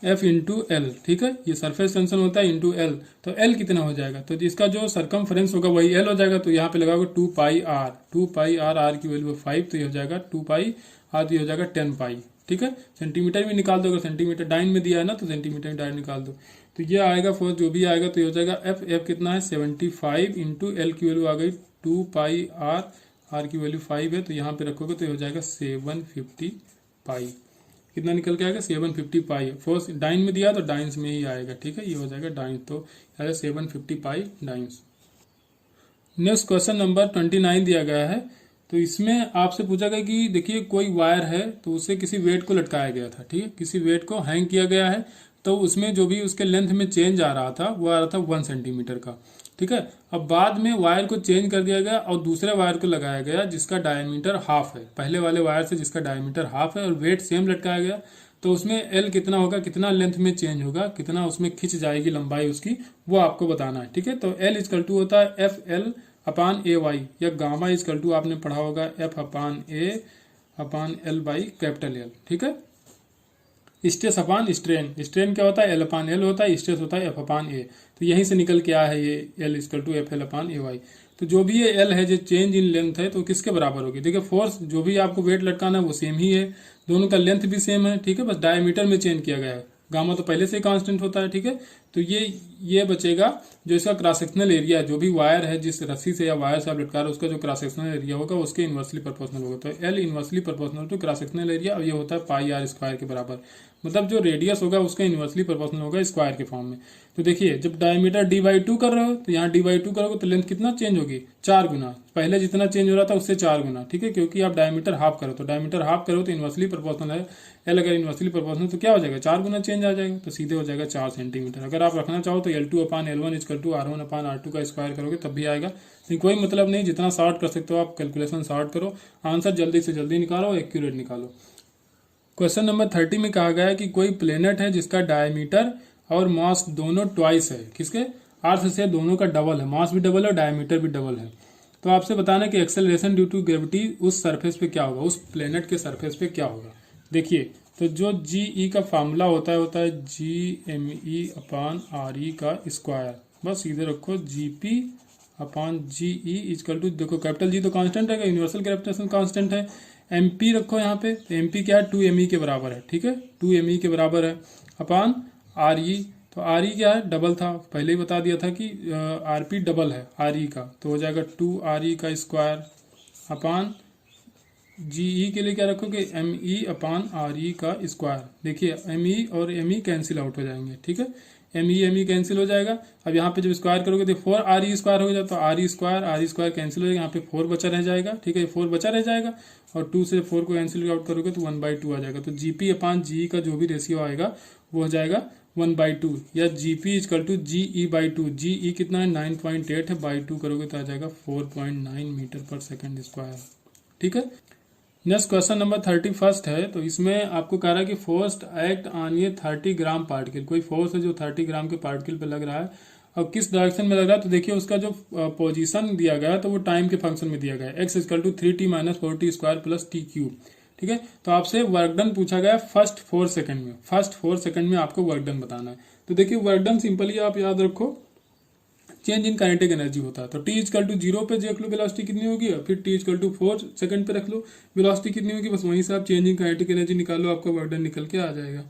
Speaker 1: F × L। ठीक है, ये सरफेस टेंशन होता है इंटू L, तो L कितना हो जाएगा, तो इसका जो सरकमफ्रेंस होगा वही L हो जाएगा, तो यहाँ पे लगाओगे 2πr, 2πr, r की वैल्यू 5 तो ये हो जाएगा 2πr, तो ये हो जाएगा 10π। ठीक है, सेंटीमीटर में निकाल दो, अगर सेंटीमीटर डाइन में दिया है ना तो सेंटीमीटर में डाइन निकाल दो, तो ये आएगा फोर्स जो भी आएगा तो ये हो जाएगा F कितना है 75 इंटू L की वैल्यू आ गई 2πr, r की वैल्यू 5 है तो यहाँ पे रखोगे तो ये हो जाएगा 750 पाई। कितना निकल के आएगा 750 पाई, फोर्स डाइन में दिया तो डाइंस में ही आएगा। ठीक है, ये हो जाएगा डाइंस, तो 750 पाई डाइंस। नेक्स्ट क्वेश्चन नंबर 29 दिया गया है, तो इसमें आपसे पूछा गया कि देखिए कोई वायर है तो उसे किसी वेट को लटकाया गया था। ठीक है, किसी वेट को हैंग किया गया है, तो उसमें जो भी उसके लेंथ में चेंज आ रहा था वो आ रहा था 1 सेंटीमीटर का। ठीक है, अब बाद में वायर को चेंज कर दिया गया और दूसरे वायर को लगाया गया जिसका डायमीटर हाफ है, पहले वाले वायर से जिसका डायमीटर हाफ है, और वेट सेम लटकाया गया, तो उसमें L कितना होगा, कितना लेंथ में चेंज होगा, कितना उसमें खिंच जाएगी लंबाई उसकी, वो आपको बताना है। ठीक है, तो L इक्वल टू होता है FL/AY, या गामा इक्वल टू आपने पढ़ा होगा F/A/L/L। ठीक है, स्ट्रेस अपान स्ट्रेन, स्ट्रेन क्या होता है L/L होता है, स्ट्रेस होता है F/A, तो यहीं से निकल के आया है ये L इक्वल टू FL/AY। तो जो भी ये L है जो चेंज इन लेंथ है तो किसके बराबर होगी, देखिए फोर्स जो भी आपको वेट लटकाना है वो सेम ही है, दोनों का लेंथ भी सेम है। ठीक है, बस डायमीटर में चेंज किया गया है, गामा तो पहले से ही कांस्टेंट होता है। ठीक है, तो ये बचेगा जो इसका क्रॉस सेक्शनल एरिया है, जो भी वायर है जिस रस्सी से या वायर से आप लटका रहे हो उसका जो क्रॉस सेक्शनल एरिया होगा उसके इन्वर्सली प्रोपोर्शनल होगा। तो L inversely proportional to cross sectional area, और ये होता है पाई आर स्क्वायर के बराबर। मतलब जो रेडियस होगा उसका इन्वर्सली प्रोपोर्शनल होगा स्क्वायर के फॉर्म में। तो देखिए जब डायमीटर डी/2 कर रहे हो तो यहाँ डी/2 करोगे तो लेंथ कितना चेंज होगी, 4 गुना। पहले जितना चेंज हो रहा था उससे 4 गुना, ठीक है, क्योंकि आप डायमीटर हाफ करो तो डायमीटर हाफ करो तो इन्वर्सली प्रोपोर्शनल है। एल अगर इन्वर्सली प्रोपोर्शनल तो क्या हो जाएगा, 4 गुना चेंज आ जाएगा, तो सीधे हो जाएगा 4 सेंटीमीटर। अगर आप रखना चाहो तो L2/L1 = R1/R2 का स्क्वायर करोगे तब भी आएगा। लेकिन कोई मतलब नहीं, जितना शॉर्ट कर सकते हो आप कैलकुलेशन शॉर्ट करो, आंसर जल्दी से जल्दी निकालो, एक्यूरेट निकालो। क्वेश्चन नंबर 30 में कहा गया है कि कोई प्लेनेट है जिसका डायमीटर और मास दोनों ट्वाइस है, किसके, अर्थ से दोनों का डबल है, मास भी डबल है और डायमीटर भी डबल है। तो आपसे बताना कि एक्सेलरेशन ड्यू टू ग्रेविटी उस सरफेस पे क्या होगा, उस प्लेनेट के सरफेस पे क्या होगा। देखिए तो जो GE का फार्मूला होता है GME/RE का स्क्वायर, बस सीधे रखो GP/GE इक्वल टू, देखो कैपिटल G तो कांस्टेंट है, यूनिवर्सल ग्रेविटेशन कांस्टेंट है। MP रखो यहाँ पे, तो MP क्या है, 2me के बराबर है, ठीक है, 2me के बराबर है अपान RE। तो RE क्या है, डबल था, पहले ही बता दिया था कि RP डबल है RE का, तो हो जाएगा 2RE का स्क्वायर अपान GE के लिए क्या रखोगे, ME/RE का स्क्वायर। देखिए ME और ME कैंसिल आउट हो जाएंगे, ठीक है, ME कैंसिल हो जाएगा। अब यहाँ पे जब स्क्वायर करोगे तो 4RE स्क्वायर हो जाएगा, तो RE स्क्वायर कैंसिल हो जाएगा, यहाँ पे 4 बचा रह जाएगा, ठीक है, 4 बचा रह जाएगा, और 2 से 4 को कैंसिल आउट करोगे तो 1/2 आ जाएगा। तो GP/GE का जो भी रेशियो आएगा वो हो जाएगा 1/2, या GP = GE/2। GE कितना है, 9.8 है, बाई 2 करोगे तो आ जाएगा 4.9 मीटर पर सेकेंड स्क्वायर, ठीक है। नेक्स्ट क्वेश्चन नंबर 31 है, तो इसमें आपको कह रहा है कि फोर्स एक्ट ऑन ये 30 ग्राम पार्टिकल, कोई फोर्स है जो 30 ग्राम के पार्टिकल पे लग रहा है और किस डायरेक्शन में लग रहा है। तो देखिए उसका जो पोजीशन दिया गया है तो वो टाइम के फंक्शन में दिया गया है, x = 3t - 4t² + t³, ठीक है। तो आपसे वर्क डन पूछा गया फर्स्ट 4 सेकंड में, फर्स्ट 4 सेकंड में आपको वर्क डन बताना है। तो देखिए वर्क डन सिंपली आप याद रखो, चेंज इन काइनेटिक एनर्जी होता है। तो t = 0 पे देख लो वेलोसिटी कितनी होगी, और फिर t = 4 सेकंड पे रख लो वेलोसिटी कितनी होगी, बस वहीं से आप चेंज इन काइनेटिक एनर्जी निकालो, आपका वर्क डन निकल के आ जाएगा।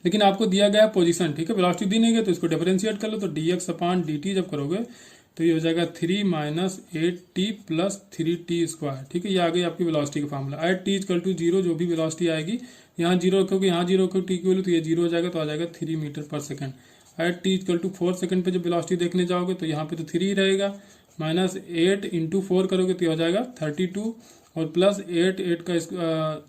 Speaker 1: लेकिन आपको दिया गया पोजीशन, ठीक है, वेलोसिटी दी नहीं गई तो इसको डिफरेंशिएट कर लो। तो dx/dt जब करोगे तो ये हो जाएगा 3 - 8t + 3t², ठीक है, ये आ गई आपकी वेलोसिटी का फार्मूला। एट t = 0 जो भी वेलोसिटी आएगी, यहाँ 0 रखोगे, यहाँ 0 रखोगे, t की वैल्यू तो ये 0 हो जाएगा, तो आ जाएगा 3 मीटर पर सेकंड। एट t = 4 सेकंड पे जब वेलोसिटी देखने जाओगे तो यहाँ पे तो 3 रहेगा, -8 × 4 करोगे तो हो जाएगा 32, और +8 का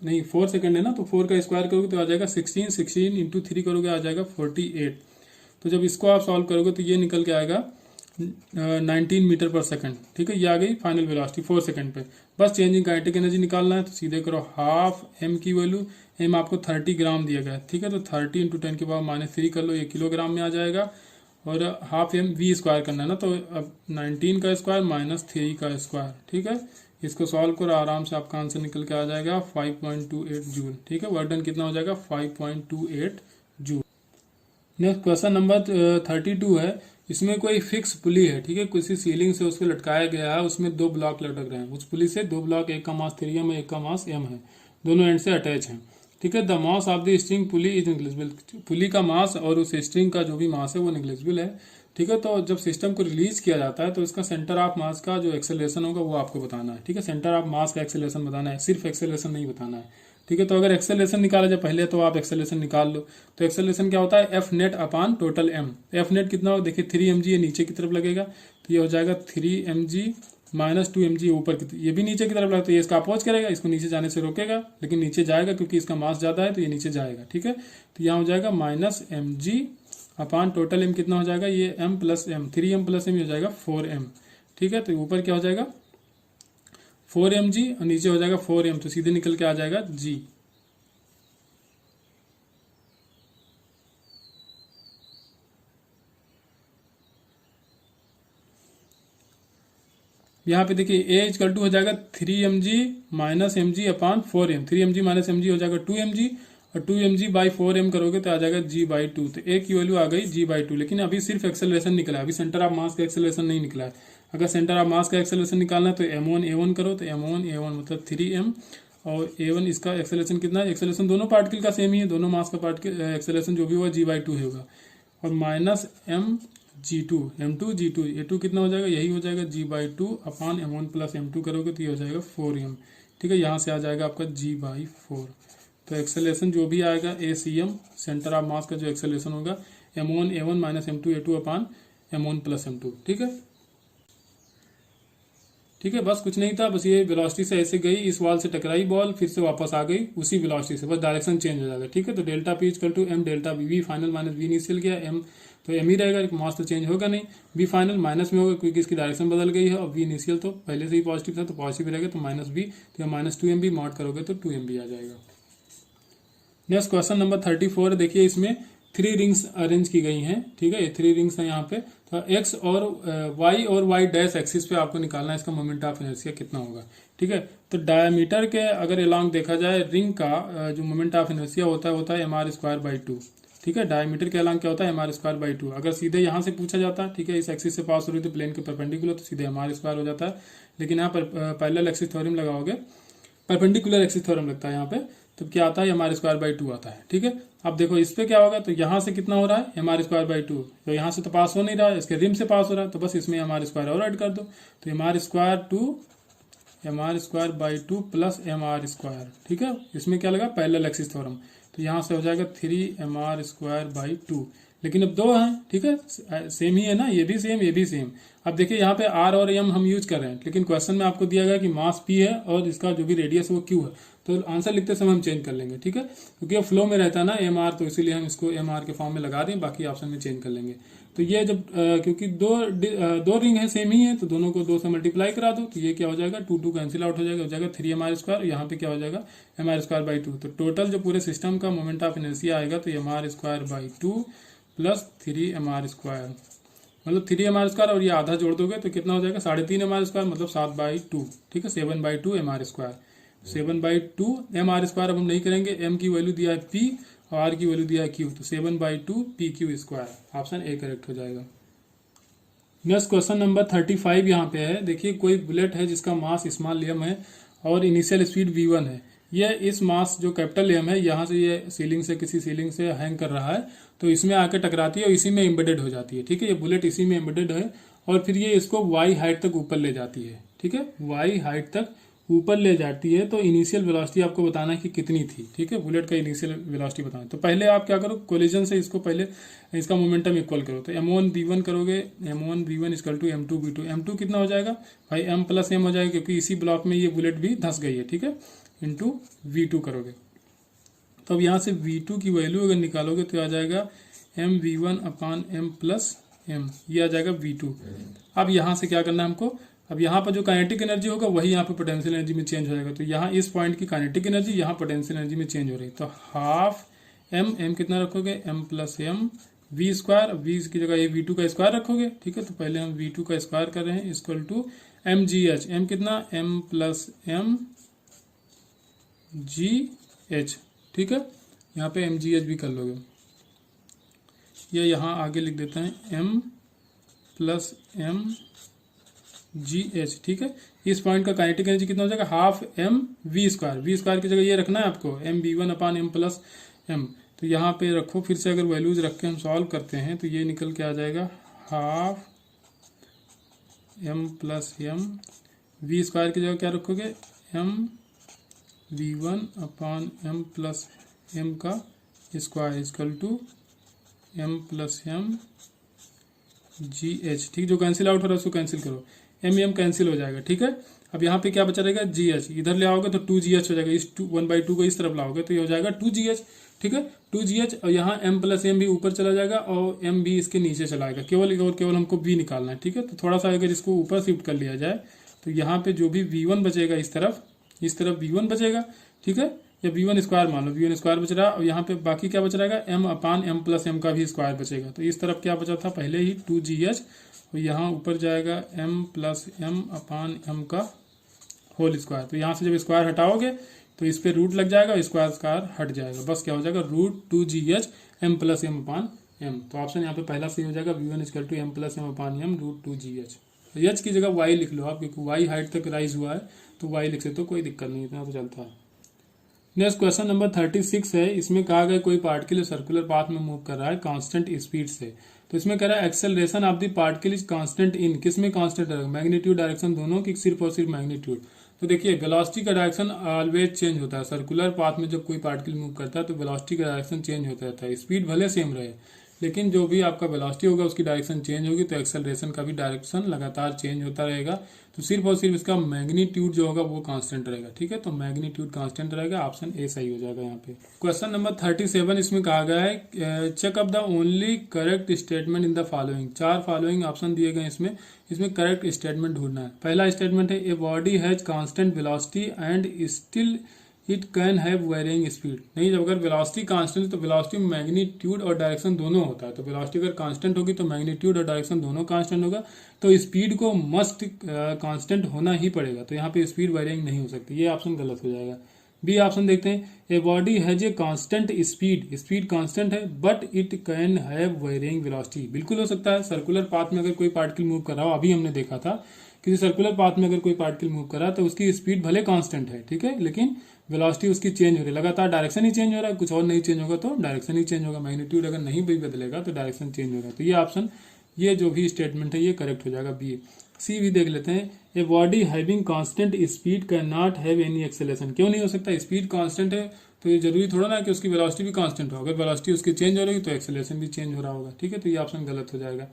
Speaker 1: नहीं 4 सेकंड है ना, तो 4 का स्क्वायर करोगे तो आ जाएगा 16 × 3 करोगे आ जाएगा 48। तो जब इसको आप सॉल्व करोगे तो ये निकल के आएगा 19 मीटर पर सेकंड, ठीक है, ये आ गई फाइनल वेलोसिटी 4 सेकंड पे। बस चेंजिंग काइनेटिक एनर्जी निकालना है, तो सीधे करो हाफ m की वैल्यू, m आपको 30 ग्राम दिया गया है, ठीक है, तो 30 × 10⁻³ कर लो, ये किलोग्राम में आ जाएगा, और हाफ m v स्क्वायर करना है ना, तो अब 19 का स्क्वायर -3 का स्क्वायर, ठीक है, इसको सॉल्व करो, आराम से आपका आंसर निकल के आ जाएगा 5.28 जूल, ठीक है, वर्क डन कितना हो जाएगा 5.28 जूल। नेक्स्ट क्वेश्चन नंबर 32 है, इसमें कोई फिक्स पुली है, ठीक है, किसी सीलिंग से उसको लटकाया गया है, उसमें 2 ब्लॉक लटक रहे हैं, उस पुली से 2 ब्लॉक, एक का मास 3m है, एक का मास m है, दोनों एंड से अटैच हैं, ठीक है। The mass of the string pulley is negligible, pulley का मास और उस स्ट्रिंग का जो भी मास है वो निग्लेजिबल है, ठीक है। तो जब सिस्टम को रिलीज किया जाता है तो इसका सेंटर ऑफ मास का जो एक्सेलरेशन होगा वो आपको बताना है, ठीक है, सेंटर ऑफ मास का एक्सेलरेशन बताना है, सिर्फ एक्सेलरेशन नहीं बताना है, ठीक है। तो अगर एक्सेलरेशन निकाला जाए पहले तो आप एक्सेलरेशन निकाल लो। तो एक्सेलरेशन क्या होता है, F नेट अपान टोटल m। F नेट कितना हो, देखिए 3mg ये नीचे की तरफ लगेगा, तो ये हो जाएगा 3mg - 2mg ऊपर की, ये भी नीचे की तरफ लगेगा, तो ये इसका अपोज करेगा, इसको नीचे जाने से रोकेगा, लेकिन नीचे जाएगा क्योंकि इसका मास ज्यादा है तो ये नीचे जाएगा, ठीक है। तो यहाँ हो जाएगा -mg अपान टोटल m कितना हो जाएगा, ये m + m, 3m + m हो जाएगा 4m, ठीक है। तो ऊपर क्या हो जाएगा 4mg और नीचे हो जाएगा 4m, तो सीधे निकल के आ जाएगा g। यहाँ पे देखिए a = हो जाएगा 3mg - mg अपान 4m, 3mg - mg हो जाएगा 2mg, और 2mg/4m करोगे तो आ जाएगा g/2। तो a की वैल्यू आ गई g/2, लेकिन अभी सिर्फ एक्सेलरेशन निकला है, अभी सेंटर ऑफ मास का एक्सेलरेशन नहीं निकला है। अगर सेंटर ऑफ मास का एक्सेलरेशन निकालना है तो m1 करो, तो m1 मतलब 3m, और a1 इसका एक्सेलरेशन कितना है, एक्सेलरेशन दोनों पार्टिकल का सेम ही है, दोनों मास का पार्टिकल एक्सेलरेशन जो भी होगा g/2 होगा, और माइनस M2 A2 कितना हो जाएगा, यही हो जाएगा G/2 अपान M1 प्लस M2 करोगे तो ये हो जाएगा 4M। ठीक है, यहाँ से आ जाएगा आपका G/4। तो एक्सेलेरेशन जो भी आएगा ACM सेंटर ऑफ मास का जो एक्सेलेरेशन होगा M1 A1 minus M2 A2 अपान M1 प्लस M2। ठीक है, ठीक है, बस कुछ नहीं था, बस ये वेलोसिटी से ऐसे गई, इस वॉल से टकराई बॉल, फिर से वापस आ गई उसी वेलोसिटी से, बस डायरेक्शन चेंज हो जाएगा। ठीक है, तो delta P equal to M delta V final minus V initial गया, M तो M ही रहेगा, मास तो चेंज होगा नहीं, V फाइनल माइनस में होगा क्योंकि इसकी डायरेक्शन बदल गई है, और V इनिशियल तो पहले से ही पॉजिटिव था तो पॉजिटिव रहेगा, तो माइनस V, तो माइनस 2MB मॉड करोगे तो 2MB आ जाएगा। नेक्स्ट क्वेश्चन नंबर 34, देखिए इसमें 3 रिंग्स अरेंज की गई हैं। ठीक है, ये 3 रिंग्स हैं यहाँ पे, तो एक्स और वाई और वाई डैश एक्सिस पे आपको निकालना है इसका मोमेंट ऑफ इनर्शिया कितना होगा। ठीक है, तो डायमीटर के अगर अलोंग देखा जाए रिंग का जो मोमेंट ऑफ इनर्शिया होता है mr²/2। ठीक है, डायमीटर के अलोंग क्या होता है mr²/2। अगर सीधे यहाँ से पूछा जाता है, ठीक है, इस एक्सिस से पास हो रही थी प्लेन के परपेंडिकुलर, तो सीधे mr² हो जाता है, लेकिन यहाँ पर पैरेलल एक्सिस थ्योरम लगाओगे, परपेंडिकुलर एक्सिस थ्योरम लगता है यहाँ पे, तो क्या आता है mr²/2 आता है। ठीक है, अब देखो इस पे क्या होगा, तो यहाँ से कितना हो रहा है mr²/2, तो यहाँ से तो पास हो नहीं रहा है, इसके रिम से पास हो रहा है, तो बस इसमें mr² और ऐड कर दो, तो mr² प्लस mr²। ठीक है, इसमें क्या लगा पैरेलल एक्सिस थ्योरम, तो यहाँ से हो जाएगा 3mr²/2, लेकिन अब 2 हैं। ठीक है, सेम ही है ना, ये भी सेम ये भी सेम। अब देखिए यहाँ पे R और M हम यूज कर रहे हैं, लेकिन क्वेश्चन में आपको दिया गया कि मास P है और इसका जो भी रेडियस है वो Q है, तो आंसर लिखते समय हम चेंज कर लेंगे। ठीक है, क्योंकि ये फ्लो में रहता है ना MR, तो इसीलिए हम इसको MR के फॉर्म में लगा दें, बाकी ऑप्शन में चेंज कर लेंगे। तो ये जब क्योंकि दो रिंग है सेम ही है, तो दोनों को 2 से मल्टीप्लाई करा दो, तो ये क्या हो जाएगा 2 कैंसिल आउट हो जाएगा 3mr², यहाँ पे क्या हो जाएगा mr²/2। तो टोटल जो पूरे सिस्टम का मोमेंट ऑफ इनर्शिया आएगा तो mr²/2 प्लस 3mr², मतलब 3mr² और ये आधा जोड़ दोगे तो कितना हो जाएगा 3.5mr², मतलब 7/2। ठीक है, 7/2 mr², 7/2 mr²। अब हम नहीं करेंगे, m की वैल्यू दिया है p और r की वैल्यू दिया है q, तो 7/2 pq², ऑप्शन ए करेक्ट हो जाएगा। नेक्स्ट क्वेश्चन नंबर 35 यहाँ पे है, देखिए कोई बुलेट है जिसका मास स्मॉल m है और इनिशियल स्पीड v1 है। ये इस मास जो कैपिटल M है यहाँ से ये सीलिंग से किसी सीलिंग से हैंग कर रहा है, तो इसमें आकर टकराती है और इसी में एम्बेडेड हो जाती है। ठीक है, ये बुलेट इसी में एम्बेडेड है और फिर ये इसको y हाइट तक ऊपर ले जाती है। ठीक है, y हाइट तक ऊपर ले जाती है, तो इनिशियल वेलोसिटी आपको बताना है कि कितनी थी। ठीक है, बुलेट का इनिशियल वेलोसिटी बताना है, तो पहले आप क्या करो, कोलिजन से इसको पहले इसका मोमेंटम इक्वल करो, तो m1v1 करोगे, m1v1 equal to m2v2, m2 कितना हो जाएगा भाई m प्लस m हो जाएगा, क्योंकि इसी ब्लॉक में ये बुलेट भी धंस गई है। ठीक है, इंटू v2 करोगे, तो अब यहाँ से v2 की वैल्यू अगर निकालोगे तो आ जाएगा mv1 अपान m प्लस m, ये आ जाएगा v2। अब यहाँ से क्या करना है हमको, अब यहाँ पर जो काइनेटिक एनर्जी होगा वही यहाँ पे पोटेंशियल एनर्जी में चेंज हो जाएगा, तो यहाँ इस पॉइंट की काइनेटिक एनर्जी यहाँ पोटेंशियल एनर्जी में चेंज हो रही है, तो हाफ m कितना रखोगे m plus m v², v की जगह ये v2 का स्क्वायर रखोगे। ठीक है, तो पहले हम v2 का स्क्वायर कर रहे हैं इक्वल टू mgh, m कितना m प्लस m gh। ठीक है, यहाँ पे mgh भी कर लोगे, ये यहाँ आगे लिख देते हैं m प्लस m gh। ठीक है, इस पॉइंट का काइनेटिक एनर्जी कितना हो जाएगा हाफ m v² की जगह ये रखना है आपको mv1 अपान m प्लस m, तो यहाँ पे रखो, फिर से अगर वैल्यूज रख के हम सॉल्व करते हैं तो ये निकल के आ जाएगा half m plus m, v² की जगह क्या रखोगे m v1 upon m plus m का square equal to m plus m gh। ठीक, जो कैंसिल आउट हो रहा है उसको कैंसिल करो, m कैंसिल हो जाएगा। ठीक है, अब यहाँ पे क्या बचा रहेगा gh, इधर ले आओगे तो 2gh हो जाएगा, इस 1/2 को इस तरफ लाओगे तो ये हो जाएगा 2gh। ठीक है, 2gh, और यहाँ m प्लस m भी ऊपर चला जाएगा और m भी इसके नीचे चला जाएगा, केवल हमको v निकालना है। ठीक है, तो थोड़ा सा अगर इसको ऊपर शिफ्ट कर लिया जाए तो यहाँ पे जो भी v1 बचेगा इस तरफ v1 बचेगा। ठीक है, या v1² मान लो, v1² बच रहा है, और यहाँ पे बाकी क्या बच रहेगा m upon m plus m का भी स्क्वायर बचेगा, तो इस तरफ क्या बचा था पहले ही 2gh, और यहाँ ऊपर जाएगा m plus m upon m का होल स्क्वायर, तो यहाँ से जब स्क्वायर हटाओगे तो इस पे रूट लग जाएगा, स्क्वायर हट जाएगा, बस क्या हो जाएगा √2gh m plus m upon m। तो ऑप्शन यहाँ पे पहला सही हो जाएगा, v1 equal to m plus m upon m √2gh। तो h की जगह y लिख लो आप, क्योंकि y हाइट तक राइज हुआ है तो y लिख सकते हो, कोई दिक्कत नहीं, इतना तो चलता है। नेक्स्ट क्वेश्चन नंबर 36 है। इसमें कहा गया कोई पार्टिकल सर्कुलर पाथ में मूव कर रहा है कांस्टेंट स्पीड से। तो इसमें कह रहा है acceleration of the particle is constant in, किस में कांस्टेंट रहेगा, मैग्नीट्यूड डायरेक्शन दोनों की, सिर्फ और सिर्फ मैग्नीट्यूड। तो देखिए वेलोसिटी का डायरेक्शन ऑलवेज चेंज होता है। सर्कुलर पाथ में जब कोई पार्टिकल मूव करता है तो वेलोसिटी का डायरेक्शन चेंज होता रहता है। स्पीड भले सेम रहे लेकिन जो भी आपका वेलोसिटी होगा उसकी डायरेक्शन चेंज होगी, तो एक्सेलरेशन का भी डायरेक्शन लगातार चेंज होता रहेगा। तो सिर्फ और सिर्फ इसका मैग्नीट्यूड जो होगा वो कांस्टेंट रहेगा। ठीक है, तो मैग्नीट्यूड कांस्टेंट रहेगा, ऑप्शन ए सही हो जाएगा यहाँ पे। क्वेश्चन नंबर 37 इसमें कहा गया है check up the only correct statement in the following. 4 following option दिए गए इसमें करेक्ट स्टेटमेंट ढूंढना है। पहला स्टेटमेंट है a body has constant velocity and still it can have varying speed. नहीं, जब अगर वेलोसिटी कांस्टेंट तो वेलोसिटी में मैग्नीट्यूड और डायरेक्शन दोनों होता है। तो वेलोसिटी अगर कांस्टेंट होगी तो मैग्नीट्यूड और डायरेक्शन दोनों कांस्टेंट होगा, तो स्पीड को मस्ट कांस्टेंट होना ही पड़ेगा। तो यहाँ पे स्पीड वेरिंग नहीं हो सकती, ये ऑप्शन गलत हो जाएगा। बी ऑप्शन देखते हैं, a body has a constant speed, speed constant है but it can have varying velocity. बिल्कुल हो सकता है, सर्कुलर पाथ में अगर कोई पार्टिकल मूव कर रहा हो, अभी हमने देखा था किसी सर्कुलर पाथ में अगर कोई पार्टिकल मूव कर रहा है तो उसकी स्पीड भले कांस्टेंट है, ठीक है, लेकिन वेलोसिटी उसकी चेंज हो रही है, लगातार डायरेक्शन ही चेंज हो रहा है, कुछ और नहीं चेंज होगा तो डायरेक्शन ही चेंज होगा। मैग्नीट्यूड अगर नहीं भी बदलेगा तो डायरेक्शन चेंज होगा। तो ये ऑप्शन, ये जो भी स्टेटमेंट है ये करेक्ट हो जाएगा, बी। सी भी देख लेते हैं, a body having constant speed can not have any acceleration. क्यों नहीं हो सकता, स्पीड कांस्टेंट है तो ये जरूरी थोड़ा ना कि उसकी वेलोसिटी भी कांस्टेंट हो। अगर वेलोसिटी उसकी चेंज हो रही तो एक्सेलरेशन भी चेंज हो रहा होगा। ठीक है, तो ये ऑप्शन गलत हो जाएगा।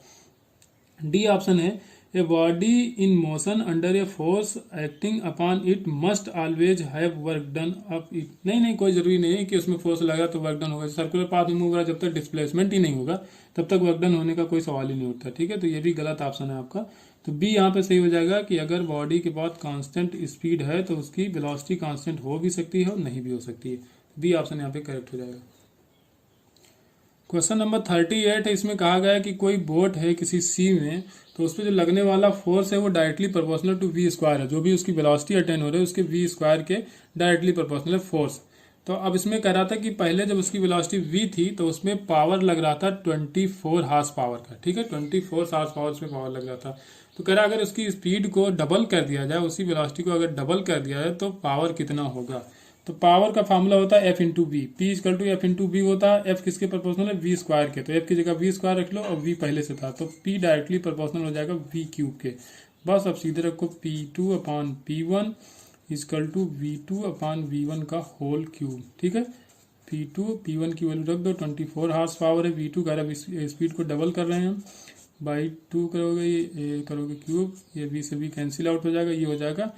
Speaker 1: डी ऑप्शन है, a body in motion under a force acting upon it must always have work done up it. नहीं, कोई जरूरी नहीं है कि उसमें फोर्स लगा तो वर्क डन होगा। सर्कुलर पाथ में मूव रहा है, जब तक डिस्प्लेसमेंट ही नहीं होगा तब तक वर्क डन होने का कोई सवाल ही नहीं उठता। ठीक है, तो ये भी गलत ऑप्शन है आपका। तो बी यहाँ पे सही हो जाएगा कि अगर बॉडी के पास कांस्टेंट स्पीड है तो उसकी वेलोसिटी कांस्टेंट हो भी सकती है और नहीं भी हो सकती है। बी ऑप्शन यहाँ पे करेक्ट हो जाएगा। क्वेश्चन नंबर 38 है। इसमें कहा गया है कि कोई बोट है किसी सी में, तो उस पर जो लगने वाला फोर्स है वो directly proportional to V square है। जो भी उसकी वेलोसिटी अटेन हो रही है उसके वी स्क्वायर के डायरेक्टली प्रोपोर्शनल है फोर्स। तो अब इसमें कह रहा था कि पहले जब उसकी वेलोसिटी वी थी तो उसमें पावर लग रहा था 24 हार्स पावर का। ठीक है, 24 हार्स पावर उसमें पावर लग रहा था। तो कह रहा अगर उसकी स्पीड को डबल कर दिया जाए, उसी वेलोसिटी को अगर डबल कर दिया जाए तो पावर कितना होगा। तो पावर का फॉर्मूला होता है F into V, P equal to F into V होता है। एफ किसके प्रोपोर्शनल है, वी स्क्वायर के, तो एफ की जगह वी स्क्वायर रख लो और वी पहले से था तो पी डायरेक्टली प्रोपोर्शनल हो जाएगा वी क्यूब के। बस अब सीधे रखो P two upon P one equal to V two upon V one का होल क्यूब। ठीक है, पी टू पी वन की वैल्यू रख दो, 24 हार्स पावर है, वी टू का स्पीड को डबल कर रहे हैं हम, बाई 2 करोगे, ये करोगे क्यूब, ये वी से वी कैंसिल आउट हो जाएगा, ये हो जाएगा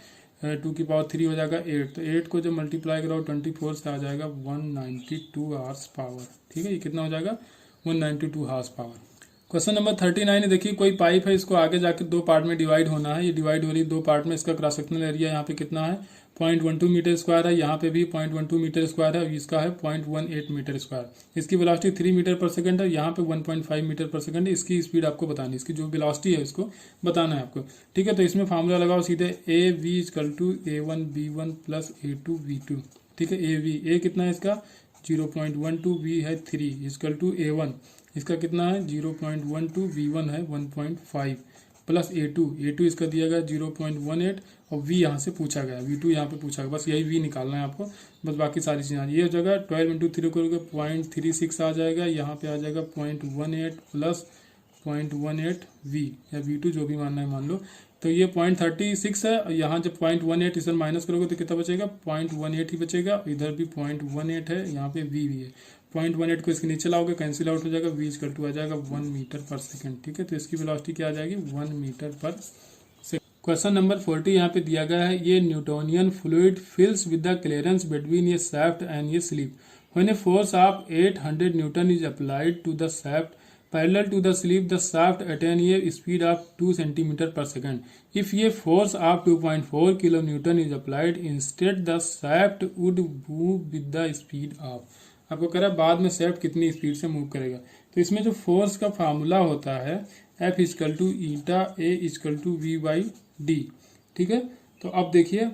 Speaker 1: 2 की पावर 3 हो जाएगा 8। तो 8 को जब मल्टीप्लाई कराओ 24 से आ जाएगा 192 हार्स पावर। ठीक है, ये कितना हो जाएगा 192 हार्स पावर। क्वेश्चन नंबर 39 है। देखिए कोई पाइप है, इसको आगे जाकर 2 पार्ट में डिवाइड होना है। ये डिवाइड हो रही है 2 पार्ट में। इसका क्रॉस सेक्शनल एरिया यहाँ पे कितना है 0.12 मीटर स्क्वायर है, यहाँ पे भी 0.12 मीटर स्क्वायर है, इसका है 0.18 मीटर स्क्वायर। इसकी वेलोसिटी 3 मीटर पर सेकंड है, यहाँ पे 1.5 मीटर पर सेकंड है। इसकी स्पीड आपको बतानी है, इसकी जो वेलोसिटी है इसको बताना है आपको। ठीक है, तो इसमें फार्मूला लगाओ सीधे, A V equal to A1 B1 plus A2 V2। ठीक है, ए वी, ए कितना है इसका 0.12, वी है 3 इजकल टू A1, इसका कितना है 0.12, V1 है 1.5 प्लस A2 इसका दिया गया 0.18 और V यहाँ से पूछा गया, V2 यहाँ पे पूछा गया। बस यही V निकालना है आपको, बस बाकी सारी चीज़ें ये हो जाएगा। 12 इंटू 3 करोगे 0.36 आ जाएगा, यहाँ पे आ जाएगा 0.18 प्लस 0.18 V या V2 जो भी मानना है मान लो। तो ये 0.36 है और यहाँ जब 0.18 इधर माइनस करोगे तो कितना बचेगा 0.18 ही बचेगा। इधर भी 0.18 है, यहाँ पे V भी है। 0.18 को इसके नीचे लाओगे कैंसिल आउट हो जाएगा, V इक्वल टू आ जाएगा 1 मीटर पर सेकंड। ठीक है, तो इसकी वेलोसिटी क्या आ जाएगी 1 मीटर पर सेकंड। क्वेश्चन नंबर 40 यहाँ पे दिया गया है, ये Newtonian fluid fills with the clearance between ये शाफ्ट एंड ये sleeve when a force of 800 newton is applied to the shaft parallel to the sleeve, the shaft attain a speed of 2 centimeter per second. If a force of 2.4 kilonewton is applied, instead the shaft would move with the speed of। आपको कह रहा है बाद में shaft कितनी speed से move करेगा। तो इसमें जो फोर्स का फार्मूला होता है F equal to eta A equal to V by D. ठीक है, तो अब देखिए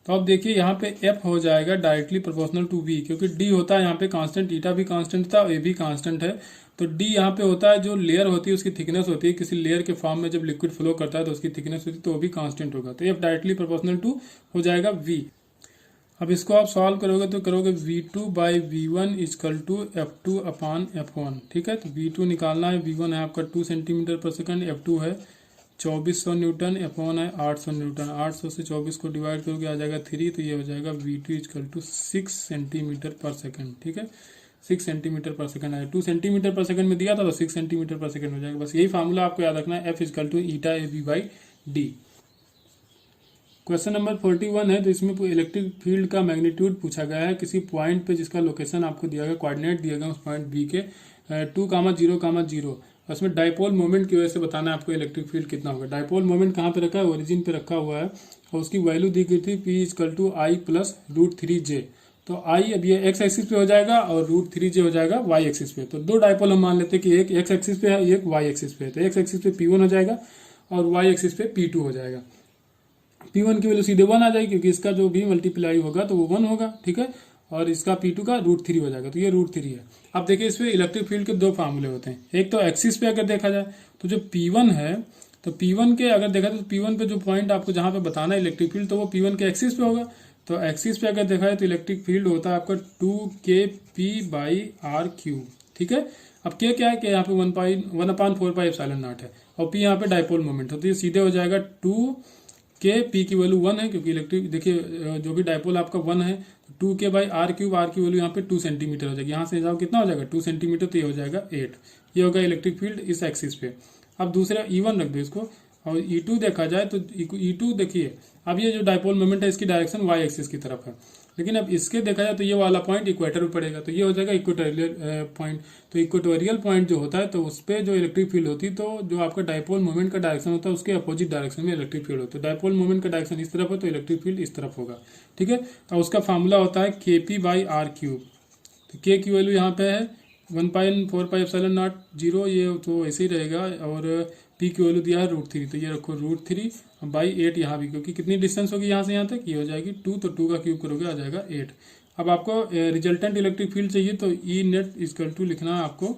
Speaker 1: तो अब देखिए यहाँ पे एफ हो जाएगा डायरेक्टली प्रोपोर्शनल टू वी, क्योंकि डी होता है यहाँ पे कांस्टेंट, ईटा भी कांस्टेंट था, ए भी कांस्टेंट है। तो डी यहाँ पे होता है जो लेयर होती है उसकी थिकनेस होती है, किसी लेयर के फॉर्म में जब लिक्विड फ्लो करता है तो उसकी थिकनेस होती है, तो वो भी कांस्टेंट होगा। तो एफ डायरेक्टली प्रोपोर्शनल टू हो जाएगा वी। अब इसको आप सॉल्व करोगे तो करोगे V2 by V1 is equal to F2 upon F1। ठीक है, तो V2 निकालना है, V1 है आपका 2 सेंटीमीटर पर सेकंड, F2 है 2400 न्यूटन, F1 है 800 न्यूटन। 800 से 24 को डिवाइड करोगे आ जाएगा 3, तो ये हो जाएगा V2 इजकल टू 6 सेंटीमीटर पर सेकंड। ठीक है, 6 सेंटीमीटर पर सेकंड आएगा, 2 सेंटीमीटर पर सेकंड में दिया था तो 6 सेंटीमीटर पर सेकंड हो जाएगा। बस यही फार्मूला आपको याद रखना है, F equal to eta A B by D. Question number 41 है, तो इसमें इलेक्ट्रिक फील्ड का मैग्नीट्यूड पूछा गया है किसी पॉइंट पे जिसका लोकेशन आपको दिया गया, कोऑर्डिनेट दिया गया उस पॉइंट बी के 2,0,0, उसमें डाइपोल मोमेंट की वजह से बताना है आपको इलेक्ट्रिक फील्ड कितना होगा। डाइपोल मोमेंट कहाँ पे रखा है, ओरिजिन पे रखा हुआ है, और उसकी वैल्यू दी गई थी P equal to I plus √3J। तो आई अब ये एक्स एक्सिस पे हो जाएगा और √3J हो जाएगा वाई एक्सिस पे। तो दो डाइपोल हम मान लेते हैं कि एक एक्स एक्सिस पे है, एक वाई एक्सिस पे है। तो एक्स एक्सिस पे P1 हो जाएगा और वाई एक्सिस पे P2 हो जाएगा। P1 की वैल्यू सीधे 1 आ जाएगी, क्योंकि इसका जो भी मल्टीप्लाई होगा तो वो 1 होगा। ठीक है, और इसका P2 का √3 हो जाएगा, तो ये √3 है। अब देखिए इस पे इलेक्ट्रिक फील्ड के दो फार्मूले होते हैं, एक तो एक्सिस पे अगर देखा जाए तो जो P1 है, तो P1 के अगर देखा तो P1 पे जो पॉइंट आपको जहां पे बताना है इलेक्ट्रिक फील्ड, तो वो P1 के एक्सिस पे होगा। तो एक्सिस पे अगर देखा जाए तो इलेक्ट्रिक फील्ड होता है आपका 2kp/r³। ठीक है, अब K क्या है कि यहाँ पे 1/4πε0 है, और P यहाँ पे डाइपोल मोमेंट है, तो ये सीधे हो जाएगा 2k, P की वैल्यू 1 है क्योंकि इलेक्ट्रिक देखिए जो भी डाइपोल आपका 1 है, तो 2k/r³, r की वैल्यू यहाँ पे 2 सेंटीमीटर हो जाएगी। यहाँ से जाओ कितना हो जाएगा 2 सेंटीमीटर, तो ये हो जाएगा 8। ये होगा इलेक्ट्रिक फील्ड इस एक्सिस पे। अब दूसरा E1 रख दो इसको, और E2 देखा जाए तो E2 देखिए, अब ये जो डाइपोल मोमेंट है इसकी डायरेक्शन वाई एक्सिस की तरफ है, लेकिन अब इसके देखा जाए तो ये वाला पॉइंट इक्वेटर पे पड़ेगा, तो ये हो जाएगा इक्वेटोरियल पॉइंट। तो इक्वेटोरियल पॉइंट जो होता है तो उस पर जो इलेक्ट्रिक फील्ड होती है, तो जो आपका डाइपोल मोमेंट का डायरेक्शन होता है उसके अपोजिट डायरेक्शन में इलेक्ट्रिक फील्ड होता है। डाइपोल मोमेंट का डायरेक्शन इस तरफ है तो इलेक्ट्रिक फील्ड इस तरफ होगा। ठीक है, तो उसका फार्मूला होता है kp/r³। तो k की वैल्यू यहाँ पे है 1/4πε0, ये तो ऐसे ही रहेगा, और P की वैल्यू दिया है √3, तो ये रखो √3/8 यहाँ भी, क्योंकि कितनी डिस्टेंस होगी यहाँ से यहाँ तक, ये हो जाएगी 2, तो 2 का क्यूब करोगे आ जाएगा 8। अब आपको रिजल्टेंट इलेक्ट्रिक फील्ड चाहिए, तो E नेट इजकल टू लिखना है आपको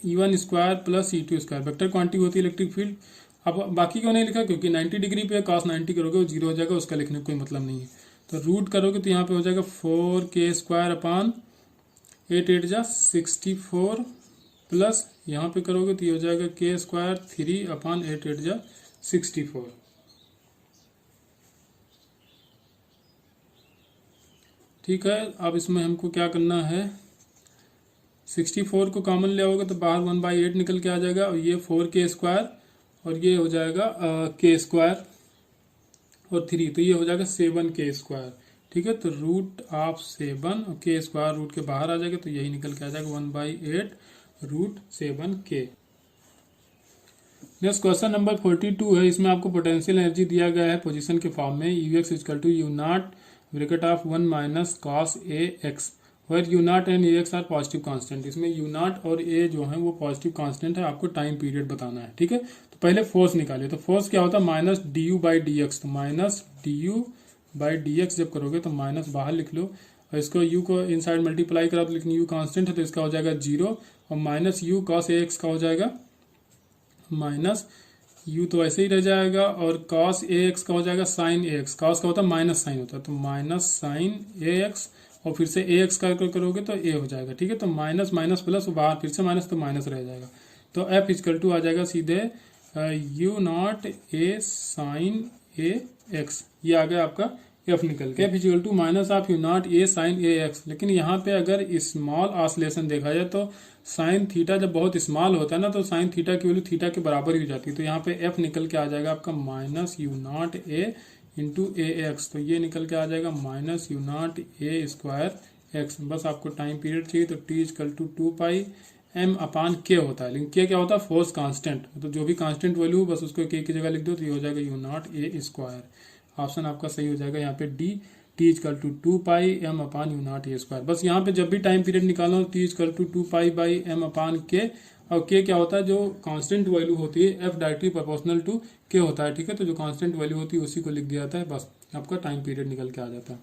Speaker 1: E1 square plus E2 square, vector quantity होती है इलेक्ट्रिक फील्ड। अब बाकी क्यों नहीं लिखा, क्योंकि 90 डिग्री पे cos 90 करोगे वो 0 हो जाएगा, उसका लिखने का कोई मतलब नहीं है। तो रूट करोगे तो यहाँ पे हो जाएगा 4k² 8 8 64, प्लस यहाँ पे करोगे तो ये हो जाएगा k² 3/8 8 64। ठीक है, अब इसमें हमको क्या करना है, 64 को कॉमन ले आओगे तो बाहर 1/8 निकल के आ जाएगा, और ये 4k² और ये हो जाएगा k² और 3, तो ये हो जाएगा 7k²। ठीक है, तो √7 और k² रूट के बाहर आ जाएगा, तो यही निकल के आ जाएगा 1/8 √7k। नेक्स्ट क्वेश्चन नंबर 42 है, इसमें आपको पोटेंशियल एनर्जी दिया गया है पोजीशन के फॉर्म में, Ux equal to U0 bracket of 1 minus cos ax, where U0 and ax are positive constant. इसमें U0 और a जो है वो पॉजिटिव कांस्टेंट है, आपको टाइम पीरियड बताना है। ठीक है, तो पहले फोर्स निकालिए, तो फोर्स क्या होता है -du/dx, तो -du/dx जब करोगे तो माइनस बाहर लिख लो, और इसको u को इनसाइड मल्टीप्लाई करा, लेकिन u कांस्टेंट है तो इसका हो जाएगा 0, और -u cos ax का हो जाएगा -u, तो ऐसे ही रह जाएगा, और cos ax का हो जाएगा sin ax, cos का होता है माइनस साइन होता है, तो -sin ax, और फिर से ax का करोगे तो a हो जाएगा। ठीक है, तो माइनस माइनस प्लस, बाहर फिर से माइनस, तो माइनस रह जाएगा। तो f इक्वल टू आ जाएगा सीधे U0 a sin ax, ये आ गया आपका f निकल के, f equal to minus of U0 a sin ax। लेकिन यहाँ पे अगर स्मॉल ऑसिलेशन देखा जाए तो साइन थीटा जब बहुत स्मॉल होता है ना, तो साइन थीटा की वैल्यू थीटा के बराबर ही हो जाती है, तो यहाँ पे f निकल के आ जाएगा आपका -U0 a इंटू ax, तो ये निकल के आ जाएगा -U0 a² x। बस आपको टाइम पीरियड चाहिए, तो t इक्वल टू 2πm/k होता है, लेकिन k क्या होता है फोर्स कांस्टेंट, तो जो भी कांस्टेंट वैल्यू हो बस उसको k की जगह लिख दो, तो ये हो जाएगा U0 a²। ऑप्शन आपका सही हो जाएगा यहाँ पे D, t equal to 2πm/U0 a²। बस यहाँ पे जब भी टाइम पीरियड निकालना हो t इक्वल टू 2π/m/k, और k क्या होता है जो कांस्टेंट वैल्यू होती है, f directly proportional to k होता है। ठीक है, तो जो कांस्टेंट वैल्यू होती है उसी को लिख दिया जाता है, बस
Speaker 2: आपका टाइम पीरियड निकल के आ जाता है।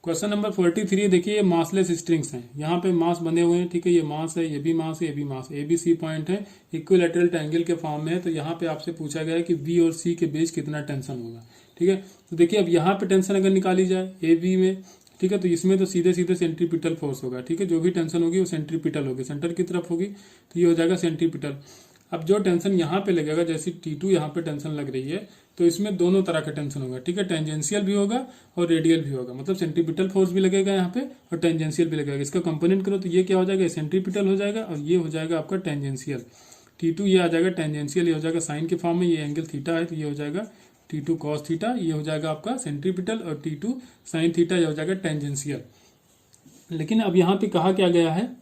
Speaker 2: क्वेश्चन नंबर 43 देखिए, ये मासलेस स्ट्रिंग्स हैं, यहाँ पे मास बने हुए हैं, ठीक है, ये मास है, ये भी मास है, ये भी मास है, ABC पॉइंट है, इक्विलैटरल ट्रायंगल के फॉर्म में है। तो यहाँ पे आपसे पूछा गया है कि B और C के बीच कितना टेंशन होगा, ठीक है। तो देखिए अब यहाँ पे टेंशन अगर निकाली जाए AB में, ठीक है, तो इसमें तो सीधे सीधे सेंट्रीपिटल फोर्स होगा, ठीक है, जो भी टेंशन होगी वो सेंट्रीपिटल होगी, सेंटर की तरफ होगी, तो ये हो जाएगा सेंट्रीपिटल। अब जो टेंशन यहाँ पे लगेगा, जैसे T2 यहाँ पे टेंशन लग रही है, तो इसमें दोनों तरह का टेंशन होगा, ठीक है, टेंजेंशियल भी होगा और रेडियल भी होगा, मतलब सेंट्रीपिटल फोर्स भी लगेगा यहाँ पे और टेंजेंशियल भी लगेगा। इसका कंपोनेंट करो तो ये क्या हो जाएगा, सेंट्रीपिटल हो जाएगा और ये हो जाएगा आपका टेंजेंशियल। T2 ये आ जाएगा टेंजेंशियल, ये हो जाएगा साइन के फॉर्म में, ये एंगल थीटा है तो ये हो जाएगा T2 cos थीटा, ये हो जाएगा आपका सेंट्रीपिटल, और T2 साइन थीटा ये हो जाएगा टेंजेंशियल। लेकिन अब यहाँ पे कहा क्या गया है,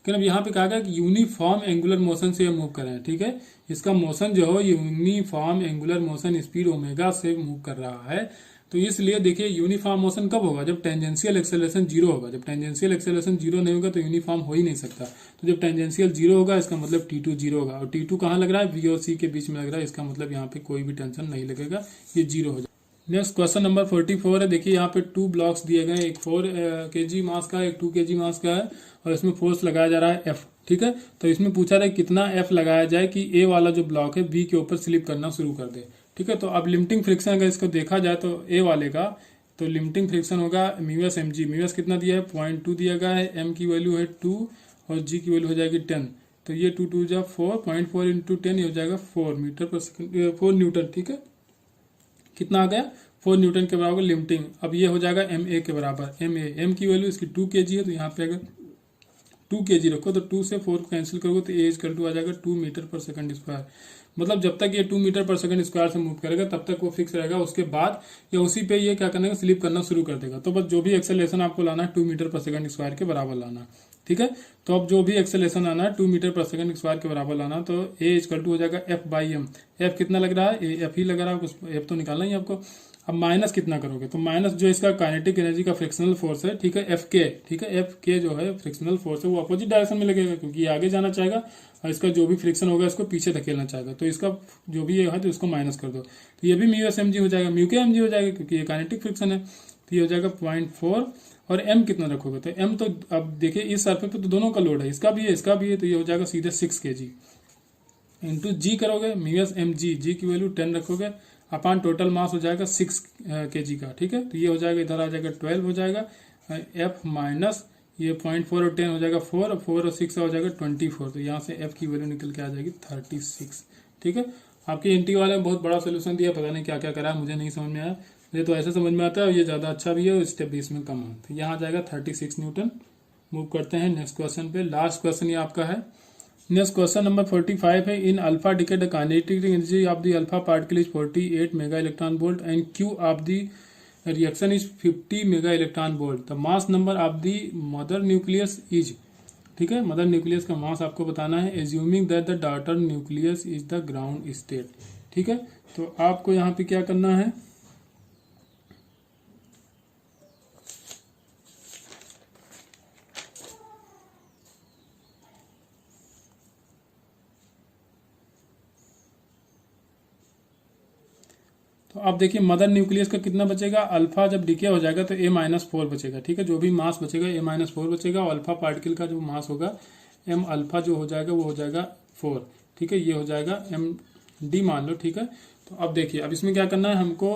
Speaker 2: अब यहाँ पे कहा गया कि यूनिफॉर्म एंगुलर मोशन से मूव कर रहे हैं, ठीक है, इसका मोशन जो है uniform angular motion speed omega से मूव कर रहा है। तो इसलिए देखिए यूनिफॉर्म मोशन कब होगा, जब टेंजेंशियल एक्सेलरेशन जीरो होगा। जब टेंजेंशियल एक्सेलरेशन जीरो नहीं होगा तो यूनिफॉर्म हो ही नहीं सकता। तो जब टेंजेंशियल जीरो होगा इसका मतलब T2 जीरो होगा, और T2 कहाँ लग रहा है, B और C के बीच में लग रहा है, इसका मतलब यहाँ पे कोई भी टेंशन नहीं लगेगा, ये जीरो हो जाएगा। नेक्स्ट क्वेश्चन नंबर 44 है, देखिए यहाँ पे 2 ब्लॉक्स दिए गए हैं, एक 4 kg मास का है, एक 2 kg मास का है, और इसमें फोर्स लगाया जा रहा है F, ठीक है। तो इसमें पूछा रहा है कितना F लगाया जाए कि A वाला जो ब्लॉक है B के ऊपर स्लिप करना शुरू कर दे, ठीक है। तो अब लिमिटिंग फ्रिक्शन अगर इसको देखा जाए तो A वाले का, तो लिमिटिंग फ्रिक्शन होगा म्यूएस mg, म्यूएस कितना दिया है 0.2 दिया गया है, M की वैल्यू है 2 और G की वैल्यू हो जाएगी 10, तो ये 2 2 जा 4, 0.4 इंटू 10 ये हो जाएगा 4 मीटर पर सेकंड, 4 न्यूटन, ठीक है। कितना आ गया 4 न्यूटन के बराबर लिमिटिंग। अब ये हो जाएगा MA के बराबर, M की वैल्यू इसकी 2 kg है, तो यहाँ पे अगर 2 kg रखो तो 2 से 4 को कैंसिल करोगे तो A इक्वल टू आ जाएगा 2 मीटर पर सेकंड स्क्वायर। मतलब जब तक ये 2 मीटर पर सेकंड स्क्वायर से मूव करेगा तब तक वो फिक्स रहेगा, उसके बाद या उसी पे ये क्या करने का स्लिप करना शुरू कर देगा। तो बस जो भी एक्सेलरेशन आपको लाना है 2 मीटर पर सेकंड स्क्वायर के बराबर लाना, ठीक है। तो अब जो भी एक्सेलरेशन आना है 2 मीटर पर सेकंड स्क्वायर के बराबर लाना, तो A इक्वल टू हो जाएगा F/m। F कितना लग रहा है, F ही लग रहा है, F तो निकालना ही आपको। अब माइनस कितना करोगे, तो माइनस जो इसका काइनेटिक एनर्जी का फ्रिक्शनल फोर्स है, ठीक है, Fk, ठीक है, Fk जो है फ्रिक्शनल फोर्स है वो अपोजिट डायरेक्शन में लगेगा, क्योंकि ये आगे जाना चाहेगा और इसका जो भी फ्रिक्शन होगा इसको पीछे धकेलना चाहेगा, तो इसका जो भी ये है तो इसको माइनस कर दो, तो ये भी म्यूएस mg हो जाएगा, म्यू के mg हो जाएगा, क्योंकि ये काइनेटिक फ्रिक्शन है, तो ये हो जाएगा 0.4। और m कितना रखोगे, तो m तो अब देखिए इस सरफेस पे तो दोनों का लोड है, इसका भी है इसका भी है, तो ये हो जाएगा सीधे 6 kg इंटू जी करोगे, म्यूएस mg, जी की वैल्यू 10 रखोगे, अपान टोटल मास हो जाएगा 6 kg का, ठीक है। तो ये हो जाएगा, इधर आ जाएगा 12 हो जाएगा, F माइनस ये 0.4 और 10 हो जाएगा 4, और 4 और 6 हो जाएगा 24, तो यहाँ से F की वैल्यू निकल के आ जाएगी 36, ठीक है। आपके एनटी वाले में बहुत बड़ा सोल्यूशन दिया, पता नहीं क्या क्या करा है, मुझे नहीं समझ में आया, मुझे तो ऐसे समझ में आता है, और ये ज़्यादा अच्छा भी है और स्टेप भी इसमें कम है, तो यहाँ आ जाएगा 36 न्यूटन। मूव करते हैं नेक्स्ट क्वेश्चन पे, लास्ट क्वेश्चन ये आपका है। नेक्स्ट क्वेश्चन नंबर 45 है, in alpha decay the kinetic energy of the alpha particle is 48 mega electron volt and Q of the reaction is 50 mega electron volt. The mass number of the mother nucleus is, ठीक है, mother nucleus का mass आपको बताना है, assuming that the daughter nucleus is the ground state, ठीक है। तो आपको यहाँ पे क्या करना है, तो आप देखिए मदर न्यूक्लियस का कितना बचेगा, अल्फा जब डिके हो जाएगा तो A-4 बचेगा, ठीक है, जो भी मास बचेगा A-4 बचेगा, और अल्फा पार्टिकल का जो मास होगा M अल्फा जो हो जाएगा वो हो जाएगा 4, ठीक है, ये हो जाएगा MD मान लो, ठीक है। तो अब देखिए अब इसमें क्या करना है हमको,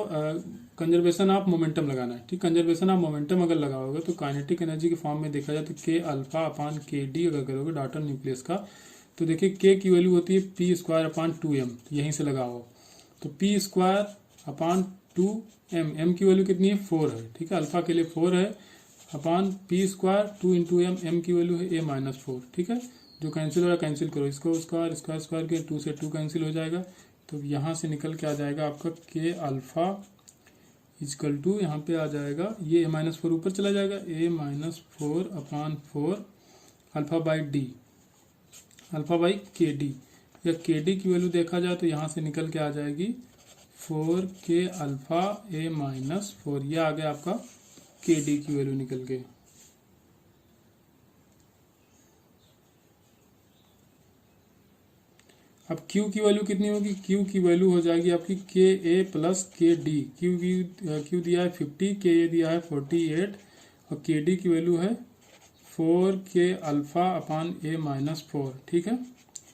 Speaker 2: कंजर्वेशन ऑफ मोमेंटम लगाना है, ठीक, कंजर्वेशन ऑफ मोमेंटम अगर लगाओगे तो काइनेटिक एनर्जी के फॉर्म में देखा जाए तो K अल्फा अपान KD अगर करोगे डॉटर न्यूक्लियस का, तो देखिए K की वैल्यू होती है P² यहीं से लगाओ, तो P² अपान 2m की वैल्यू कितनी है 4 है, ठीक है, अल्फा के लिए 4 है, अपान P² 2 इंटू m की वैल्यू है A-4, ठीक है, जो कैंसिल हो रहा है कैंसिल करो, इसको स्क्वायर के 2 से 2 कैंसिल हो जाएगा, तो यहाँ से निकल के आ जाएगा आपका K अल्फा इजकल टू, यहाँ पे आ जाएगा ये A-4 ऊपर चला जाएगा, A-4 upon 4 alpha by D, alpha by KD, या KD की वैल्यू देखा जाए तो यहाँ से निकल के आ जाएगी 4K अल्फा A-4, ये आ गया आपका KD की वैल्यू निकल के। अब Q की वैल्यू कितनी होगी, Q की वैल्यू हो जाएगी आपकी KA प्लस KD। Q दिया है 50, KA दिया है 48 और KD की वैल्यू है 4K alpha upon A minus 4। ठीक है,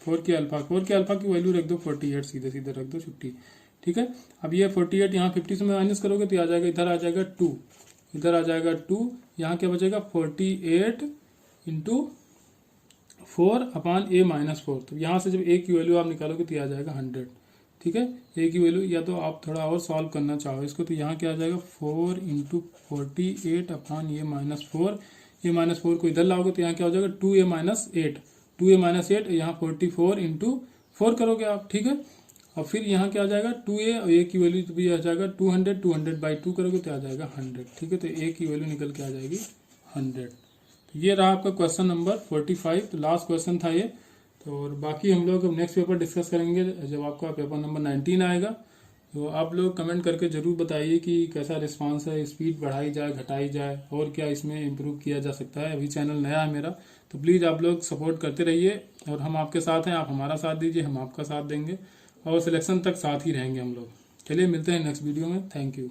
Speaker 2: 4K अल्फा की वैल्यू रख दो 48, सीधे सीधे रख दो 50। ठीक है, अब ये 48 यहाँ 50 से माइनस करोगे तो आ जाएगा, इधर आ जाएगा 2, इधर आ जाएगा 2, यहाँ क्या बचेगा 48 इंटू 4 अपान A माइनस 4। तो यहाँ से जब A की वैल्यू आप निकालोगे तो आ जाएगा 100। ठीक है, A की वैल्यू, या तो आप थोड़ा और सॉल्व करना चाहो इसको तो यहाँ क्या आ जाएगा 4 into 48 upon A minus 4। A minus 4 को इधर लाओगे तो यहाँ क्या हो जाएगा 2A माइनस 8, 2A माइनस 8, यहाँ 44 इंटू 4 करोगे आप। ठीक है, और फिर यहाँ क्या आ जाएगा 2A और A की वैल्यू तो भी आ जाएगा 200, 200 बाई 2 करोगे तो आ जाएगा 100। ठीक है, तो A की वैल्यू निकल के आ जाएगी 100। तो ये रहा आपका क्वेश्चन नंबर 45, तो लास्ट क्वेश्चन था ये। तो और बाकी हम लोग नेक्स्ट पेपर डिस्कस करेंगे जब आपका पेपर नंबर 19 आएगा। तो आप लोग कमेंट करके ज़रूर बताइए कि कैसा रिस्पांस है, स्पीड बढ़ाई जाए घटाई जाए, और क्या इसमें इम्प्रूव किया जा सकता है। अभी चैनल नया है मेरा, तो प्लीज़ आप लोग सपोर्ट करते रहिए और हम आपके साथ हैं, आप हमारा साथ दीजिए, हम आपका साथ देंगे और सिलेक्शन तक साथ ही रहेंगे हम लोग। चलिए मिलते हैं नेक्स्ट वीडियो में। Thank you.